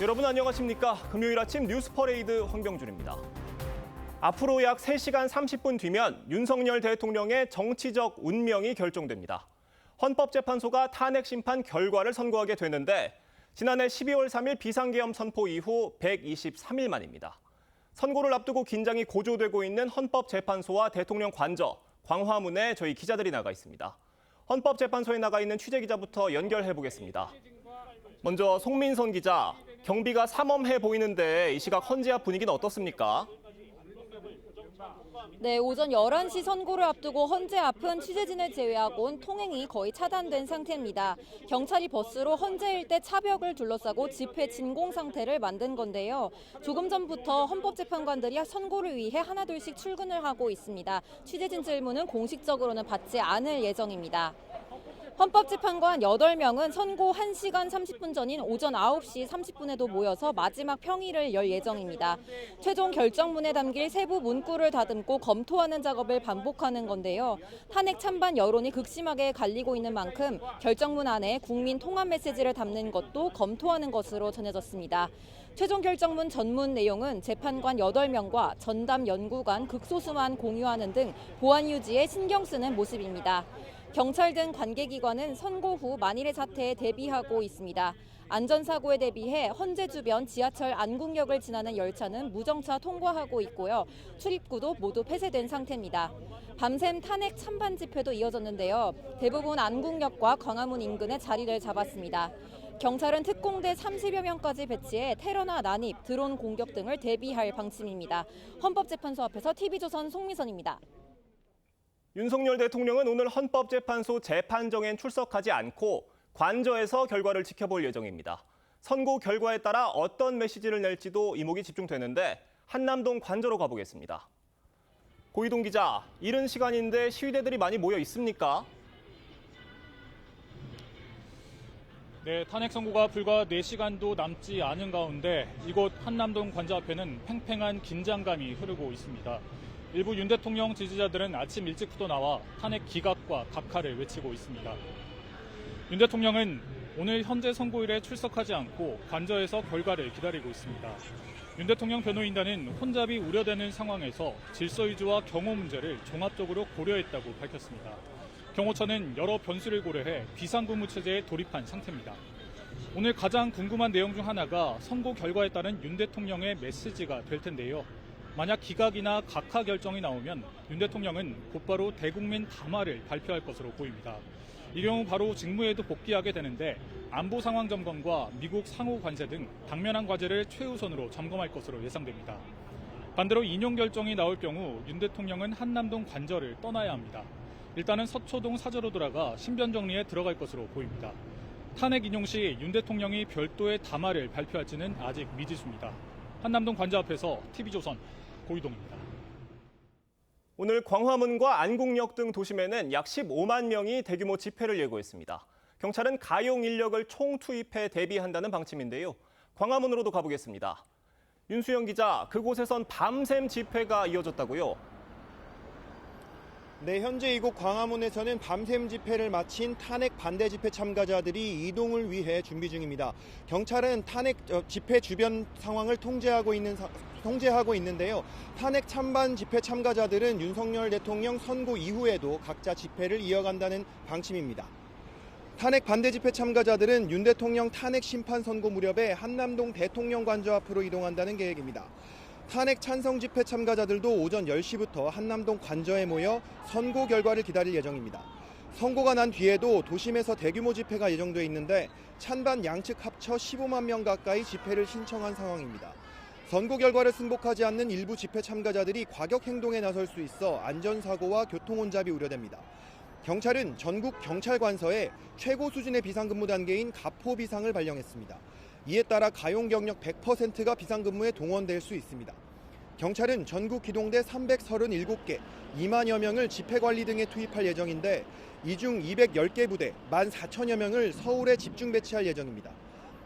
여러분 안녕하십니까? 금요일 아침 뉴스 퍼레이드 황병준입니다. 앞으로 약 3시간 30분 뒤면 윤석열 대통령의 정치적 운명이 결정됩니다. 헌법재판소가 탄핵 심판 결과를 선고하게 되는데 지난해 12월 3일 비상계엄 선포 이후 123일 만입니다. 선고를 앞두고 긴장이 고조되고 있는 헌법재판소와 대통령 관저, 광화문에 저희 기자들이 나가 있습니다. 헌법재판소에 나가 있는 취재기자부터 연결해 보겠습니다. 먼저 송민선 기자, 경비가 삼엄해 보이는데 이 시각 헌재 앞 분위기는 어떻습니까? 네, 오전 11시 선고를 앞두고 헌재 앞은 취재진을 제외하고는 통행이 거의 차단된 상태입니다. 경찰이 버스로 헌재 일대 차벽을 둘러싸고 집회 진공 상태를 만든 건데요. 조금 전부터 헌법재판관들이 선고를 위해 하나둘씩 출근을 하고 있습니다. 취재진 질문은 공식적으로는 받지 않을 예정입니다. 헌법재판관 8명은 선고 1시간 30분 전인 오전 9시 30분에도 모여서 마지막 평의를 열 예정입니다. 최종 결정문에 담길 세부 문구를 다듬고 검토하는 작업을 반복하는 건데요. 탄핵 찬반 여론이 극심하게 갈리고 있는 만큼 결정문 안에 국민 통합 메시지를 담는 것도 검토하는 것으로 전해졌습니다. 최종 결정문 전문 내용은 재판관 8명과 전담 연구관 극소수만 공유하는 등 보안 유지에 신경 쓰는 모습입니다. 경찰 등 관계기관은 선고 후 만일의 사태에 대비하고 있습니다. 안전사고에 대비해 헌재 주변 지하철 안국역을 지나는 열차는 무정차 통과하고 있고요. 출입구도 모두 폐쇄된 상태입니다. 밤샘 탄핵 찬반 집회도 이어졌는데요. 대부분 안국역과 광화문 인근에 자리를 잡았습니다. 경찰은 특공대 30여 명까지 배치해 테러나 난입, 드론 공격 등을 대비할 방침입니다. 헌법재판소 앞에서 TV조선 송미선입니다. 윤석열 대통령은 오늘 헌법재판소 재판정엔 출석하지 않고 관저에서 결과를 지켜볼 예정입니다. 선고 결과에 따라 어떤 메시지를 낼지도 이목이 집중되는데 한남동 관저로 가보겠습니다. 고이동 기자, 이른 시간인데 시위대들이 많이 모여 있습니까? 네, 탄핵 선고가 불과 4시간도 남지 않은 가운데 이곳 한남동 관저 앞에는 팽팽한 긴장감이 흐르고 있습니다. 일부 윤 대통령 지지자들은 아침 일찍부터 나와 탄핵 기각과 각하를 외치고 있습니다. 윤 대통령은 오늘 현재 선고일에 출석하지 않고 관저에서 결과를 기다리고 있습니다. 윤 대통령 변호인단은 혼잡이 우려되는 상황에서 질서유지와 경호 문제를 종합적으로 고려했다고 밝혔습니다. 경호처는 여러 변수를 고려해 비상근무 체제에 돌입한 상태입니다. 오늘 가장 궁금한 내용 중 하나가 선고 결과에 따른 윤 대통령의 메시지가 될 텐데요. 만약 기각이나 각하 결정이 나오면 윤 대통령은 곧바로 대국민 담화를 발표할 것으로 보입니다. 이 경우 바로 직무에도 복귀하게 되는데 안보 상황 점검과 미국 상호 관세 등 당면한 과제를 최우선으로 점검할 것으로 예상됩니다. 반대로 인용 결정이 나올 경우 윤 대통령은 한남동 관저를 떠나야 합니다. 일단은 서초동 사저로 돌아가 신변 정리에 들어갈 것으로 보입니다. 탄핵 인용 시 윤 대통령이 별도의 담화를 발표할지는 아직 미지수입니다. 한남동 관저 앞에서 TV조선 고이동입니다. 오늘 광화문과 안국역 등 도심에는 약 15만 명이 대규모 집회를 예고했습니다. 경찰은 가용 인력을 총투입해 대비한다는 방침인데요. 광화문으로도 가보겠습니다. 윤수영 기자, 그곳에선 밤샘 집회가 이어졌다고요? 네, 현재 이곳 광화문에서는 밤샘 집회를 마친 탄핵 반대 집회 참가자들이 이동을 위해 준비 중입니다. 경찰은 탄핵 집회 주변 상황을 통제하고 있는데요. 탄핵 찬반 집회 참가자들은 윤석열 대통령 선고 이후에도 각자 집회를 이어간다는 방침입니다. 탄핵 반대 집회 참가자들은 윤 대통령 탄핵 심판 선고 무렵에 한남동 대통령 관저 앞으로 이동한다는 계획입니다. 탄핵 찬성 집회 참가자들도 오전 10시부터 한남동 관저에 모여 선고 결과를 기다릴 예정입니다. 선고가 난 뒤에도 도심에서 대규모 집회가 예정돼 있는데 찬반 양측 합쳐 15만 명 가까이 집회를 신청한 상황입니다. 선고 결과를 승복하지 않는 일부 집회 참가자들이 과격 행동에 나설 수 있어 안전사고와 교통혼잡이 우려됩니다. 경찰은 전국 경찰관서에 최고 수준의 비상근무 단계인 가포 비상을 발령했습니다. 이에 따라 가용 경력 100%가 비상근무에 동원될 수 있습니다. 경찰은 전국 기동대 337개, 2만여 명을 집회관리 등에 투입할 예정인데 이 중 210개 부대, 14,000여 명을 서울에 집중 배치할 예정입니다.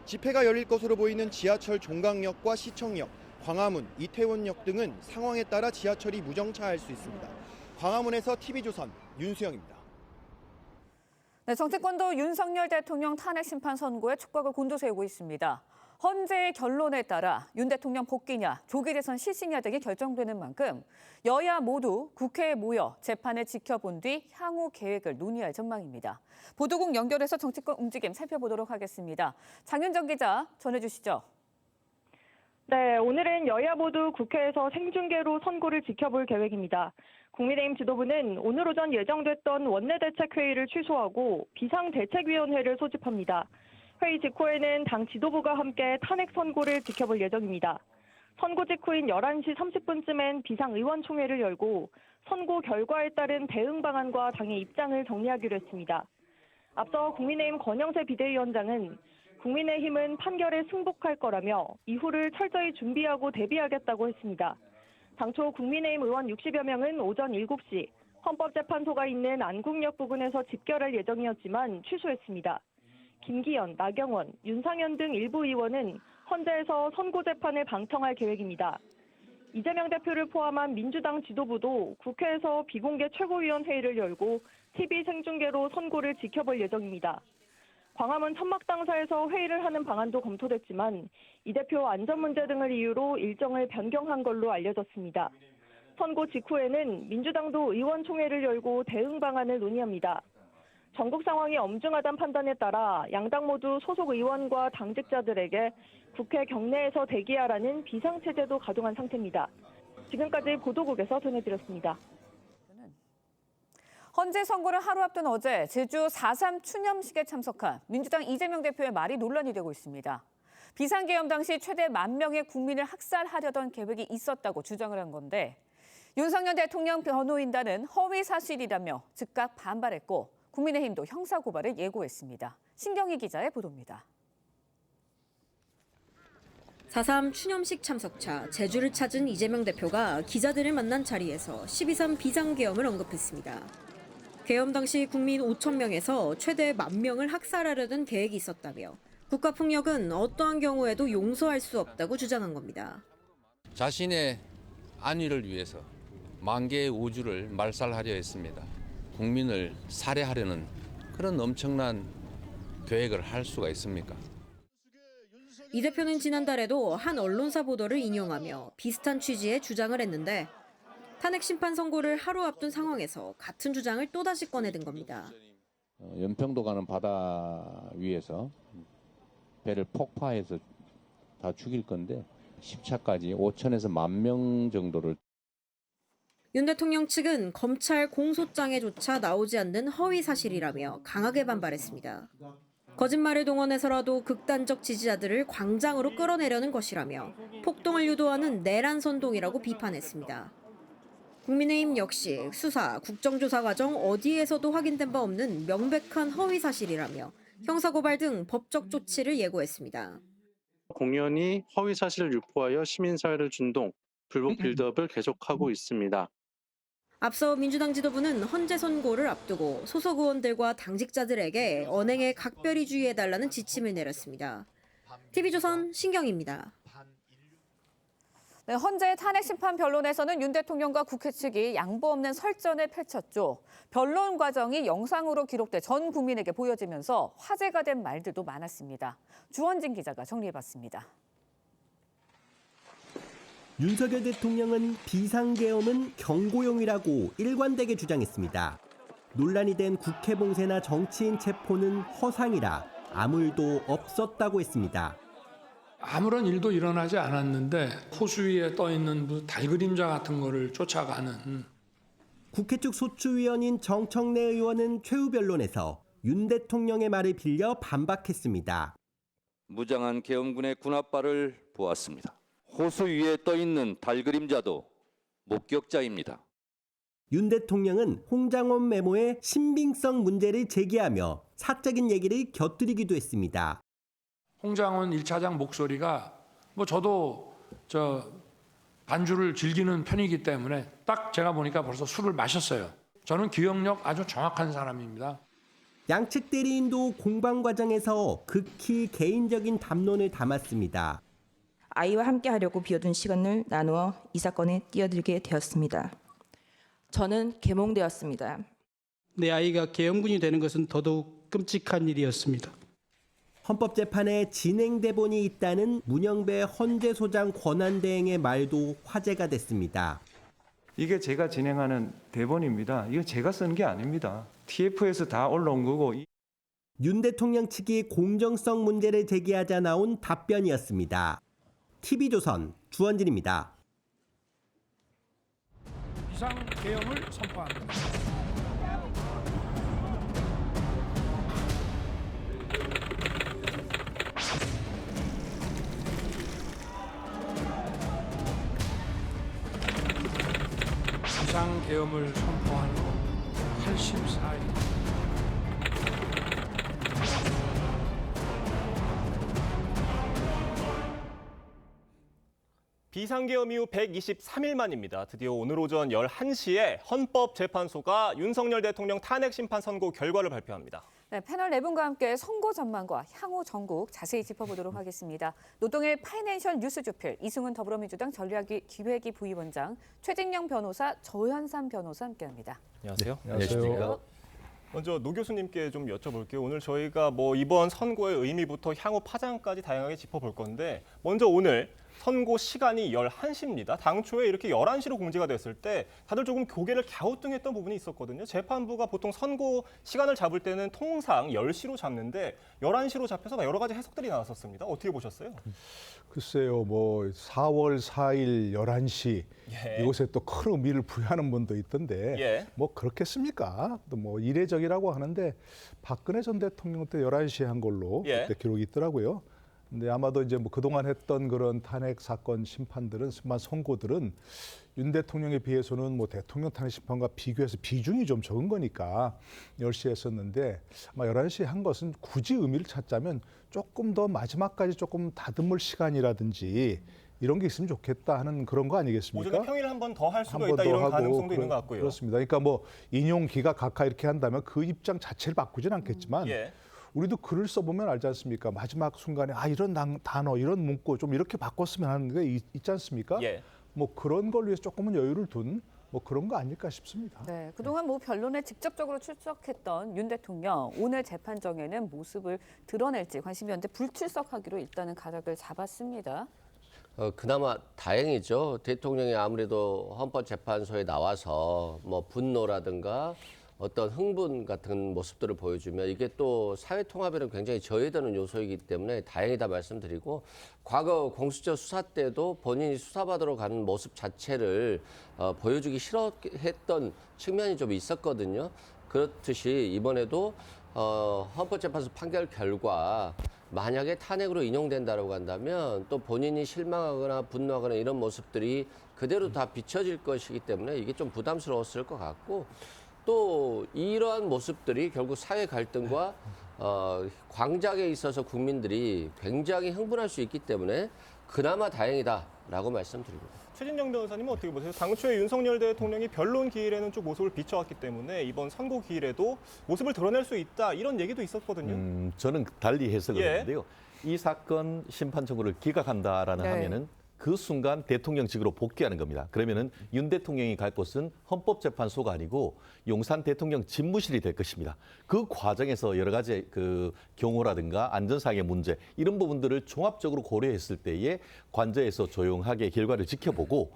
집회가 열릴 것으로 보이는 지하철 종강역과 시청역, 광화문, 이태원역 등은 상황에 따라 지하철이 무정차할 수 있습니다. 광화문에서 TV조선 윤수영입니다. 네, 정치권도 윤석열 대통령 탄핵 심판 선고에 촉각을 곤두세우고 있습니다. 헌재의 결론에 따라 윤 대통령 복귀냐, 조기 대선 실시냐 등이 결정되는 만큼 여야 모두 국회에 모여 재판을 지켜본 뒤 향후 계획을 논의할 전망입니다. 보도국 연결해서 정치권 움직임 살펴보도록 하겠습니다. 장윤정 기자 전해주시죠. 네, 오늘은 여야 모두 국회에서 생중계로 선고를 지켜볼 계획입니다. 국민의힘 지도부는 오늘 오전 예정됐던 원내대책회의를 취소하고 비상대책위원회를 소집합니다. 회의 직후에는 당 지도부가 함께 탄핵 선고를 지켜볼 예정입니다. 선고 직후인 11시 30분쯤엔 비상의원총회를 열고 선고 결과에 따른 대응 방안과 당의 입장을 정리하기로 했습니다. 앞서 국민의힘 권영세 비대위원장은 국민의힘은 판결에 승복할 거라며 이후를 철저히 준비하고 대비하겠다고 했습니다. 당초 국민의힘 의원 60여 명은 오전 7시 헌법재판소가 있는 안국역 부근에서 집결할 예정이었지만 취소했습니다. 김기현, 나경원, 윤상현 등 일부 의원은 헌재에서 선고재판을 방청할 계획입니다. 이재명 대표를 포함한 민주당 지도부도 국회에서 비공개 최고위원회의를 열고 TV 생중계로 선고를 지켜볼 예정입니다. 광화문 천막당사에서 회의를 하는 방안도 검토됐지만 이 대표 안전 문제 등을 이유로 일정을 변경한 걸로 알려졌습니다. 선고 직후에는 민주당도 의원총회를 열고 대응 방안을 논의합니다. 전국 상황이 엄중하다는 판단에 따라 양당 모두 소속 의원과 당직자들에게 국회 경내에서 대기하라는 비상체제도 가동한 상태입니다. 지금까지 보도국에서 전해드렸습니다. 헌재 선고를 하루 앞둔 어제 제주 4.3 추념식에 참석한 민주당 이재명 대표의 말이 논란이 되고 있습니다. 비상계엄 당시 최대 10,000명의 국민을 학살하려던 계획이 있었다고 주장을 한 건데 윤석열 대통령 변호인단은 허위 사실이라며 즉각 반발했고 국민의힘도 형사고발을 예고했습니다. 신경희 기자의 보도입니다. 4.3 추념식 참석차 제주를 찾은 이재명 대표가 기자들을 만난 자리에서 12.3 비상계엄을 언급했습니다. 계엄 당시 국민 5,000명에서 최대 10,000명을 학살하려던 계획이 있었다며 국가폭력은 어떠한 경우에도 용서할 수 없다고 주장한 겁니다. 자신의 안위를 위해서 10,000개의 우주를 말살하려 했습니다. 국민을 살해하려는 그런 엄청난 계획을 할 수가 있습니까? 이 대표는 지난달에도 한 언론사 보도를 인용하며 비슷한 취지의 주장을 했는데 탄핵 심판 선고를 하루 앞둔 상황에서 같은 주장을 또다시 꺼내든 겁니다. 연평도 가는 바다 위에서 배를 폭파해서 다 죽일 건데 10차까지 5,000에서 10,000명 정도를. 윤 대통령 측은 검찰 공소장에조차 나오지 않는 허위 사실이라며 강하게 반발했습니다. 거짓말을 동원해서라도 극단적 지지자들을 광장으로 끌어내려는 것이라며 폭동을 유도하는 내란 선동이라고 비판했습니다. 국민의힘 역시 수사, 국정조사 과정 어디에서도 확인된 바 없는 명백한 허위 사실이라며 형사고발 등 법적 조치를 예고했습니다. 공연히 허위 사실을 유포하여 시민사회를 준동, 불복 빌드업을 계속하고 있습니다. 앞서 민주당 지도부는 헌재 선고를 앞두고 소속 의원들과 당직자들에게 언행에 각별히 주의해달라는 지침을 내렸습니다. TV조선 신경입니다. 네, 헌재 탄핵 심판 변론에서는 윤 대통령과 국회 측이 양보 없는 설전을 펼쳤죠. 변론 과정이 영상으로 기록돼 전 국민에게 보여지면서 화제가 된 말들도 많았습니다. 주원진 기자가 정리해봤습니다. 윤석열 대통령은 비상계엄은 경고용이라고 일관되게 주장했습니다. 논란이 된 국회 봉쇄나 정치인 체포는 허상이라 아무 일도 없었다고 했습니다. 아무런 일도 일어나지 않았는데 호수 위에 떠 있는 달그림자 같은 거를 쫓아가는. 국회 측 소추위원인 정청래 의원은 최후 변론에서 윤 대통령의 말을 빌려 반박했습니다. 무장한 계엄군의 군합발을 보았습니다. 호수 위에 떠 있는 달그림자도 목격자입니다. 윤 대통령은 홍장원 메모의 신빙성 문제를 제기하며 사적인 얘기를 곁들이기도 했습니다. 홍장원 1차장 목소리가 저도 반주를 즐기는 편이기 때문에 딱 제가 보니까 벌써 술을 마셨어요. 저는 기억력 아주 정확한 사람입니다. 양측 대리인도 공방 과정에서 극히 개인적인 담론을 담았습니다. 아이와 함께하려고 비워둔 시간을 나누어 이 사건에 뛰어들게 되었습니다. 저는 계몽되었습니다. 내 아이가 계엄군이 되는 것은 더더욱 끔찍한 일이었습니다. 헌법재판에 진행대본이 있다는 문영배 헌재소장 권한대행의 말도 화제가 됐습니다. 이게 제가 진행하는 대본입니다. 이거 제가 쓴 게 아닙니다. TF에서 다 올라온 거고. 윤 대통령 측이 공정성 문제를 제기하자 나온 답변이었습니다. TV조선 주원진입니다. 비상계엄을 선포합니다. 비상계엄을 선포한 후 84일. 비상계엄 이후 123일 만입니다. 드디어 오늘 오전 11시에 헌법재판소가 윤석열 대통령 탄핵 심판 선고 결과를 발표합니다. 네, 패널 4분과 함께 선고 전망과 향후 전국 자세히 짚어보도록 하겠습니다. 노동일 파이낸셜 뉴스주필, 이승훈 더불어민주당 전략기획위 부위원장, 최진영 변호사, 조현삼 변호사 함께합니다. 안녕하세요. 네, 안녕하십니까. 먼저 노 교수님께 좀 여쭤볼게요. 오늘 저희가 이번 선고의 의미부터 향후 파장까지 다양하게 짚어볼 건데 먼저 오늘 선고 시간이 11시입니다. 당초에 이렇게 11시로 공지가 됐을 때 다들 조금 고개를 갸우뚱했던 부분이 있었거든요. 재판부가 보통 선고 시간을 잡을 때는 통상 10시로 잡는데 11시로 잡혀서 여러 가지 해석들이 나왔었습니다. 어떻게 보셨어요? 글쎄요, 4월 4일 11시 예. 이곳에 또 큰 의미를 부여하는 분도 있던데 예. 그렇겠습니까? 또 이례적이라고 하는데 박근혜 전 대통령 때 11시에 한 걸로 예. 그때 기록이 있더라고요. 근데 아마도 이제 그동안 했던 그런 탄핵 사건 심판 선고들은 윤 대통령에 비해서는 대통령 탄핵 심판과 비교해서 비중이 좀 적은 거니까 10시에 했었는데 아마 11시에 한 것은 굳이 의미를 찾자면 조금 더 마지막까지 조금 다듬을 시간이라든지 이런 게 있으면 좋겠다 하는 그런 거 아니겠습니까? 오전에 평일 한 번 더 할 수도 한 번 있다 더 이런 하고 가능성도 있는 것 같고요. 그렇습니다. 그러니까 인용 기각 각하 이렇게 한다면 그 입장 자체를 바꾸진 않겠지만 예. 우리도 글을 써보면 알지 않습니까? 마지막 순간에 이런 단어, 이런 문구 좀 이렇게 바꿨으면 하는 게 있지 않습니까? 예. 그런 걸 위해서 조금은 여유를 둔 그런 거 아닐까 싶습니다. 네, 그동안 변론에 직접적으로 출석했던 윤 대통령 오늘 재판정에는 모습을 드러낼지 관심이었는데 불출석하기로 일단은 가닥을 잡았습니다. 그나마 다행이죠. 대통령이 아무래도 헌법재판소에 나와서 분노라든가 어떤 흥분 같은 모습들을 보여주면 이게 또 사회 통합에는 굉장히 저해되는 요소이기 때문에 다행이다 말씀드리고 과거 공수처 수사 때도 본인이 수사받으러 가는 모습 자체를 보여주기 싫어했던 측면이 좀 있었거든요. 그렇듯이 이번에도 헌법재판소 판결 결과 만약에 탄핵으로 인용된다고 한다면 또 본인이 실망하거나 분노하거나 이런 모습들이 그대로 다 비춰질 것이기 때문에 이게 좀 부담스러웠을 것 같고 또 이러한 모습들이 결국 사회 갈등과 광작에 있어서 국민들이 굉장히 흥분할 수 있기 때문에 그나마 다행이다라고 말씀드립니다. 최진영 변호사님은 어떻게 보세요? 당초에 윤석열 대통령이 변론 기일에는 쭉 모습을 비춰왔기 때문에 이번 선고 기일에도 모습을 드러낼 수 있다 이런 얘기도 있었거든요. 저는 달리 해석을 했는데요. 이 사건 심판 청구를 기각한다라는 하면은 그 순간 대통령직으로 복귀하는 겁니다. 그러면은 윤 대통령이 갈 곳은 헌법재판소가 아니고 용산 대통령 집무실이 될 것입니다. 그 과정에서 여러 가지 경호라든가 안전상의 문제 이런 부분들을 종합적으로 고려했을 때에 관저에서 조용하게 결과를 지켜보고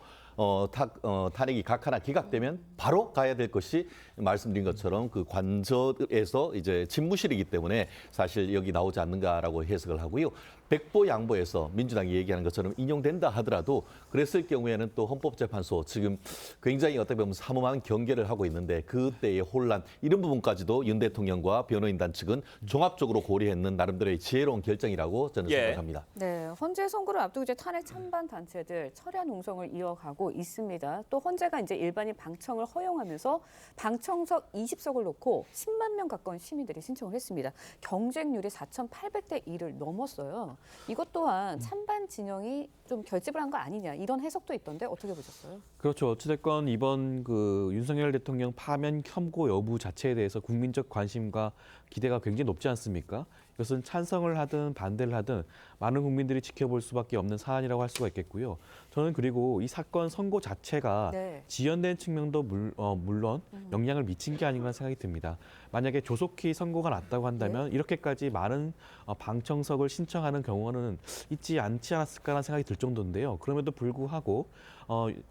탄핵이 각하나 기각되면 바로 가야 될 것이 말씀드린 것처럼 그 관저에서 이제 집무실이기 때문에 사실 여기 나오지 않는가라고 해석을 하고요. 백보 양보해서 민주당이 얘기하는 것처럼 인용된다 하더라도 그랬을 경우에는 또 헌법재판소 지금 굉장히 어떻게 보면 삼엄한 경계를 하고 있는데 그때의 혼란 이런 부분까지도 윤 대통령과 변호인단 측은 종합적으로 고려했는 나름대로의 지혜로운 결정이라고 저는 생각합니다. 네, 헌재 선고를 앞두고 이제 탄핵 찬반 단체들 철야 농성을 이어가고 있습니다. 또 헌재가 이제 일반인 방청을 허용하면서 방청석 20석을 놓고 10만 명 가까운 시민들이 신청을 했습니다. 경쟁률이 4,800대 1을 넘었어요. 이것 또한 찬반 진영이 좀 결집을 한 거 아니냐 이런 해석도 있던데 어떻게 보셨어요? 그렇죠. 어찌됐건 이번 윤석열 대통령 파면 혐고 여부 자체에 대해서 국민적 관심과 기대가 굉장히 높지 않습니까? 이것은 찬성을 하든 반대를 하든 많은 국민들이 지켜볼 수밖에 없는 사안이라고 할 수가 있겠고요. 저는 그리고 이 사건 선고 자체가 지연된 측면도 물론 영향을 미친 게 아닌가 생각이 듭니다. 만약에 조속히 선고가 났다고 한다면 이렇게까지 많은 방청석을 신청하는 경우는 있지 않지 않았을까라는 생각이 들 정도인데요. 그럼에도 불구하고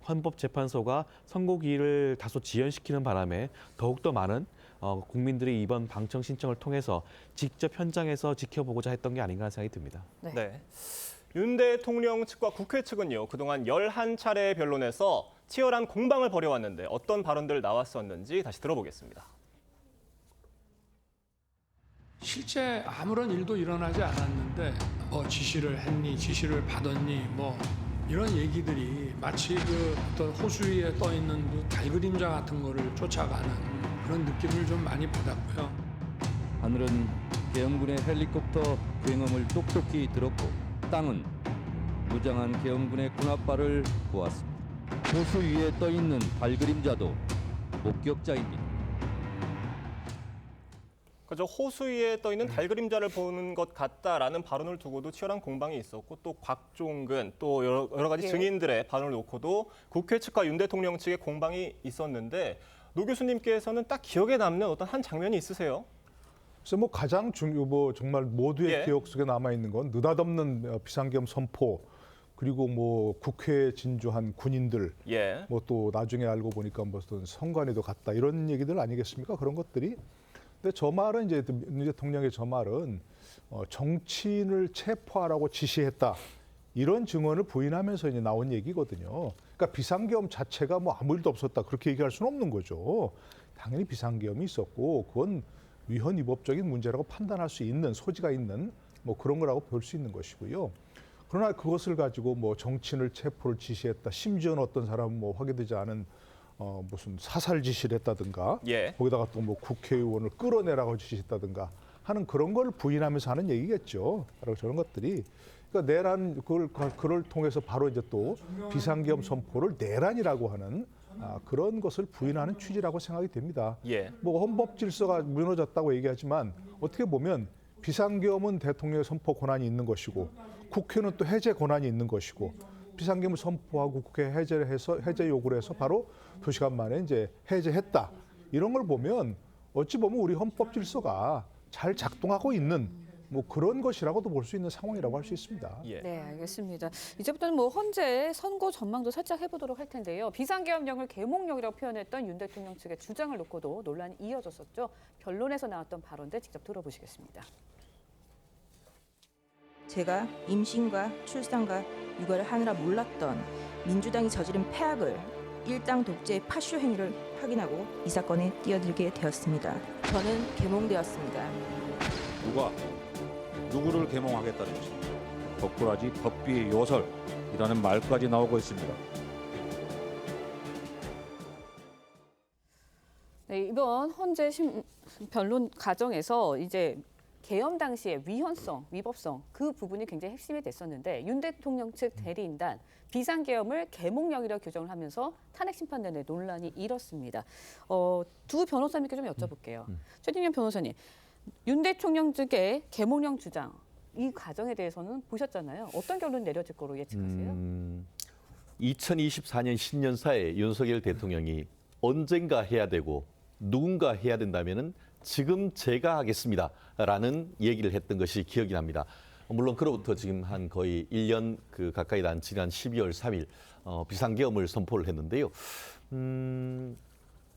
헌법재판소가 선고기일을 다소 지연시키는 바람에 더욱더 많은 국민들이 이번 방청 신청을 통해서 직접 현장에서 지켜보고자 했던 게 아닌가 생각이 듭니다. 네. 윤 대통령 측과 국회 측은요, 그동안 11차례 변론에서 치열한 공방을 벌여왔는데 어떤 발언들 나왔었는지 다시 들어보겠습니다. 실제 아무런 일도 일어나지 않았는데 지시를 했니, 지시를 받았니, 이런 얘기들이 마치 그 어떤 호수 위에 떠 있는 그 달그림자 같은 거를 쫓아가는 그런 느낌을 좀 많이 받았고요. 하늘은 계엄군의 헬리콥터 굉음을 똑똑히 들었고 땅은 무장한 계엄군의 군합발을 보았습니다. 호수 위에 떠 있는 달그림자도 목격자입니다. 그죠, 호수 위에 떠 있는 달 그림자를 보는 것 같다라는 발언을 두고도 치열한 공방이 있었고 또 곽종근 또 여러 가지 증인들의 발언을 놓고도 국회 측과 윤 대통령 측의 공방이 있었는데 노 교수님께서는 딱 기억에 남는 어떤 한 장면이 있으세요? 그래서 가장 정말 모두의 기억 속에 남아 있는 건 느닷없는 비상계엄 선포 그리고 국회에 진주한 군인들 또 나중에 알고 보니까 무슨 성관에도 갔다 이런 얘기들 아니겠습니까? 그런 것들이. 근데 저 말은 이제 윤 대통령의 저 말은 정치인을 체포하라고 지시했다 이런 증언을 부인하면서 이제 나온 얘기거든요. 그러니까 비상계엄 자체가 아무 일도 없었다 그렇게 얘기할 수는 없는 거죠. 당연히 비상계엄이 있었고 그건 위헌 위법적인 문제라고 판단할 수 있는 소지가 있는 그런 거라고 볼 수 있는 것이고요. 그러나 그것을 가지고 정치인을 체포를 지시했다. 심지어는 어떤 사람은 확인되지 않은 무슨 사살 지시를 했다든가 거기다가 또 국회의원을 끌어내라고 지시했다든가 하는 그런 걸 부인하면서 하는 얘기겠죠. 바로 저런 것들이. 그러니까 내란 그걸 통해서 바로 이제 또 비상계엄 선포를 내란이라고 하는 그런 것을 부인하는 취지라고 생각이 됩니다. 헌법 질서가 무너졌다고 얘기하지만 어떻게 보면 비상계엄은 대통령의 선포 권한이 있는 것이고 국회는 또 해제 권한이 있는 것이고 비상계엄을 선포하고 국회 해제를 해서 해제 요구를 해서 바로 2시간 만에 이제 해제했다. 이런 걸 보면 어찌 보면 우리 헌법 질서가 잘 작동하고 있는 그런 것이라고도 볼 수 있는 상황이라고 할 수 있습니다. 네, 알겠습니다. 이제부터는 헌재 선고 전망도 살짝 해보도록 할 텐데요. 비상계엄령을 계몽령이라고 표현했던 윤 대통령 측의 주장을 놓고도 논란이 이어졌었죠. 변론에서 나왔던 발언들 직접 들어보시겠습니다. 제가 임신과 출산과 육아를 하느라 몰랐던 민주당이 저지른 폐악을 일당 독재의 파쇼 행위를 확인하고 이 사건에 뛰어들게 되었습니다. 저는 계몽되었습니다. 누구를 계몽하겠다는 것입니다. 덕꾸라지 덕비의 요설이라는 말까지 나오고 있습니다. 네, 이번 헌재 변론 과정에서 이제 계엄 당시의 위헌성, 위법성 그 부분이 굉장히 핵심이 됐었는데 윤 대통령 측 대리인단 비상계엄을 계몽령이라고 규정을 하면서 탄핵 심판 내내 논란이 일었습니다. 두 변호사님께 좀 여쭤볼게요. 최진영 변호사님, 윤 대통령 측의 계몽령 주장 이 과정에 대해서는 보셨잖아요. 어떤 결론이 내려질 거로 예측하세요? 2024년 신년사에 윤석열 대통령이 언젠가 해야 되고 누군가 해야 된다면은 지금 제가 하겠습니다라는 얘기를 했던 것이 기억이 납니다. 물론 그로부터 지금 한 거의 1년 가까이 난 지난 12월 3일 비상계엄을 선포를 했는데요.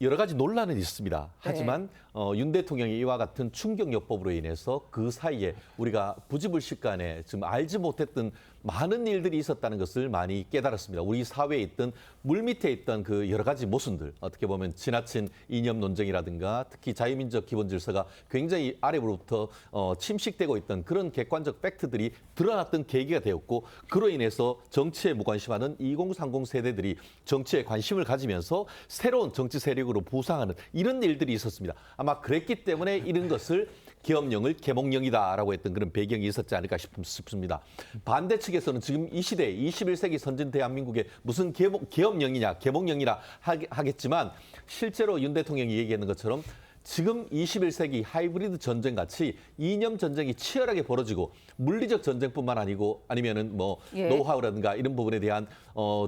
여러 가지 논란은 있습니다. 하지만 윤 대통령이 이와 같은 충격요법으로 인해서 그 사이에 우리가 부지불식간에 지금 알지 못했던 많은 일들이 있었다는 것을 많이 깨달았습니다. 우리 사회에 있던 물밑에 있던 그 여러 가지 모순들, 어떻게 보면 지나친 이념 논쟁이라든가 특히 자유민족 기본 질서가 굉장히 아래로부터 침식되고 있던 그런 객관적 팩트들이 드러났던 계기가 되었고 그로 인해서 정치에 무관심하는 2030 세대들이 정치에 관심을 가지면서 새로운 정치 세력으로 부상하는 이런 일들이 있었습니다. 아마 그랬기 때문에 이런 것을 계엄령을 계몽령이다라고 했던 그런 배경이 있었지 않을까 싶습니다. 반대 측에서는 지금 이 시대 21세기 선진 대한민국에 무슨 계엄령이냐 계몽령이라 하겠지만 실제로 윤 대통령이 얘기하는 것처럼 지금 21세기 하이브리드 전쟁 같이 이념 전쟁이 치열하게 벌어지고 물리적 전쟁뿐만 아니고 아니면은 뭐 노하우라든가 이런 부분에 대한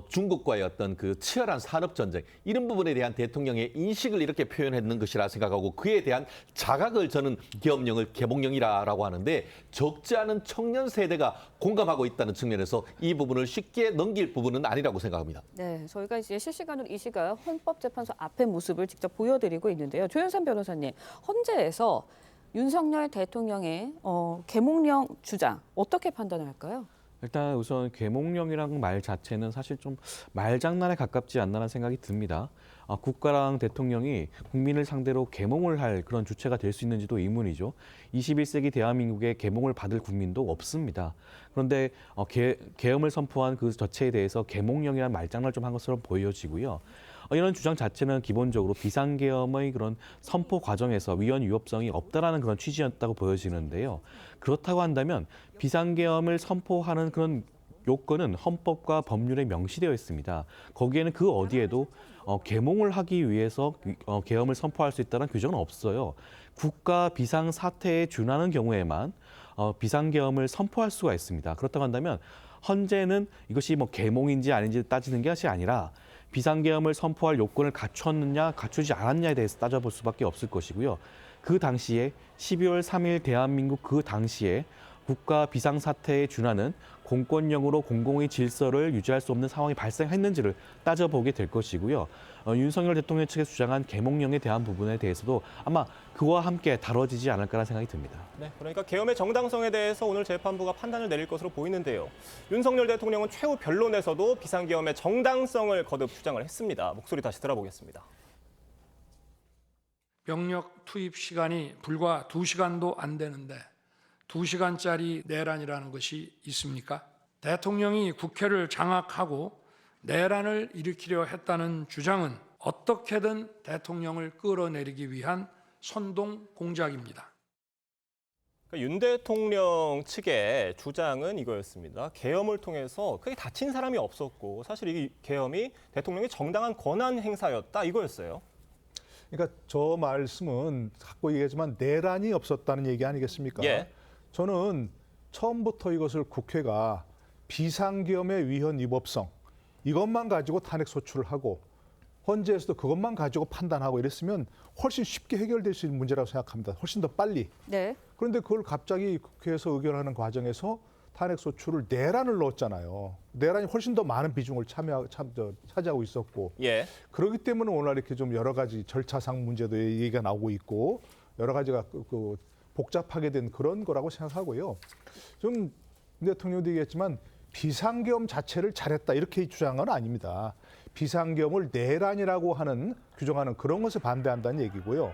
중국과의 어떤 그 치열한 산업 전쟁 이런 부분에 대한 대통령의 인식을 이렇게 표현했는 것이라 생각하고 그에 대한 자각을 저는 계엄령을 개몽령이라고 하는데 적지 않은 청년 세대가 공감하고 있다는 측면에서 이 부분을 쉽게 넘길 부분은 아니라고 생각합니다. 네, 저희가 이제 실시간으로 이 시각 헌법재판소 앞의 모습을 직접 보여드리고 있는데요. 조현선 변호사님, 헌재에서 윤석열 대통령의 계몽령 주장 어떻게 판단할까요? 일단 우선 계몽령이라는 말 자체는 사실 좀 말장난에 가깝지 않나라는 생각이 듭니다. 국가랑 대통령이 국민을 상대로 계몽을 할 그런 주체가 될 수 있는지도 의문이죠. 21세기 대한민국에 계몽을 받을 국민도 없습니다. 그런데 계엄을 선포한 그 자체에 대해서 계몽령이라는 말장난을 좀 한 것처럼 보여지고요. 이런 주장 자체는 기본적으로 비상계엄의 그런 선포 과정에서 위헌 위법성이 없다라는 그런 취지였다고 보여지는데요. 그렇다고 한다면 비상계엄을 선포하는 그런 요건은 헌법과 법률에 명시되어 있습니다. 거기에는 그 어디에도 계몽을 하기 위해서 계엄을 선포할 수 있다는 규정은 없어요. 국가 비상 사태에 준하는 경우에만 비상계엄을 선포할 수가 있습니다. 그렇다고 한다면 헌재는 이것이 뭐 계몽인지 아닌지 따지는 것이 아니라 비상계엄을 선포할 요건을 갖췄느냐 갖추지 않았냐에 대해서 따져볼 수밖에 없을 것이고요. 그 당시에 12월 3일 대한민국 그 당시에 국가 비상사태에 준하는 공권력으로 공공의 질서를 유지할 수 없는 상황이 발생했는지를 따져보게 될 것이고요. 윤석열 대통령 측에서 주장한 계몽령에 대한 부분에 대해서도 아마 그와 함께 다뤄지지 않을까라는 생각이 듭니다. 네, 그러니까 계엄의 정당성에 대해서 오늘 재판부가 판단을 내릴 것으로 보이는데요. 윤석열 대통령은 최후 변론에서도 비상계엄의 정당성을 거듭 주장을 했습니다. 목소리 다시 들어보겠습니다. 병력 투입 시간이 불과 2시간도 안 되는데 2시간짜리 내란이라는 것이 있습니까? 대통령이 국회를 장악하고 내란을 일으키려 했다는 주장은 어떻게든 대통령을 끌어내리기 위한 선동 공작입니다. 그러니까 윤 대통령 측의 주장은 이거였습니다. 계엄을 통해서 크게 다친 사람이 없었고 사실 이 계엄이 대통령의 정당한 권한 행사였다 이거였어요. 그러니까 저 말씀은 자꾸 얘기하지만 내란이 없었다는 얘기 아니겠습니까? 예. 저는 처음부터 이것을 국회가 비상계엄의 위헌 위법성 이것만 가지고 탄핵 소추를 하고 헌재에서도 그것만 가지고 판단하고 이랬으면 훨씬 쉽게 해결될 수 있는 문제라고 생각합니다. 훨씬 더 빨리. 네. 그런데 그걸 갑자기 국회에서 의결하는 과정에서 탄핵 소추를 내란을 넣었잖아요. 내란이 훨씬 더 많은 비중을 차지하고 있었고 예. 그렇기 때문에 오늘 이렇게 좀 여러 가지 절차상 문제도 얘기가 나오고 있고 여러 가지가 복잡하게 된 그런 거라고 생각하고요. 좀 대통령도 얘기했지만 비상계엄 자체를 잘했다 이렇게 주장은 아닙니다. 비상계엄을 내란이라고 하는 규정하는 그런 것에 반대한다는 얘기고요.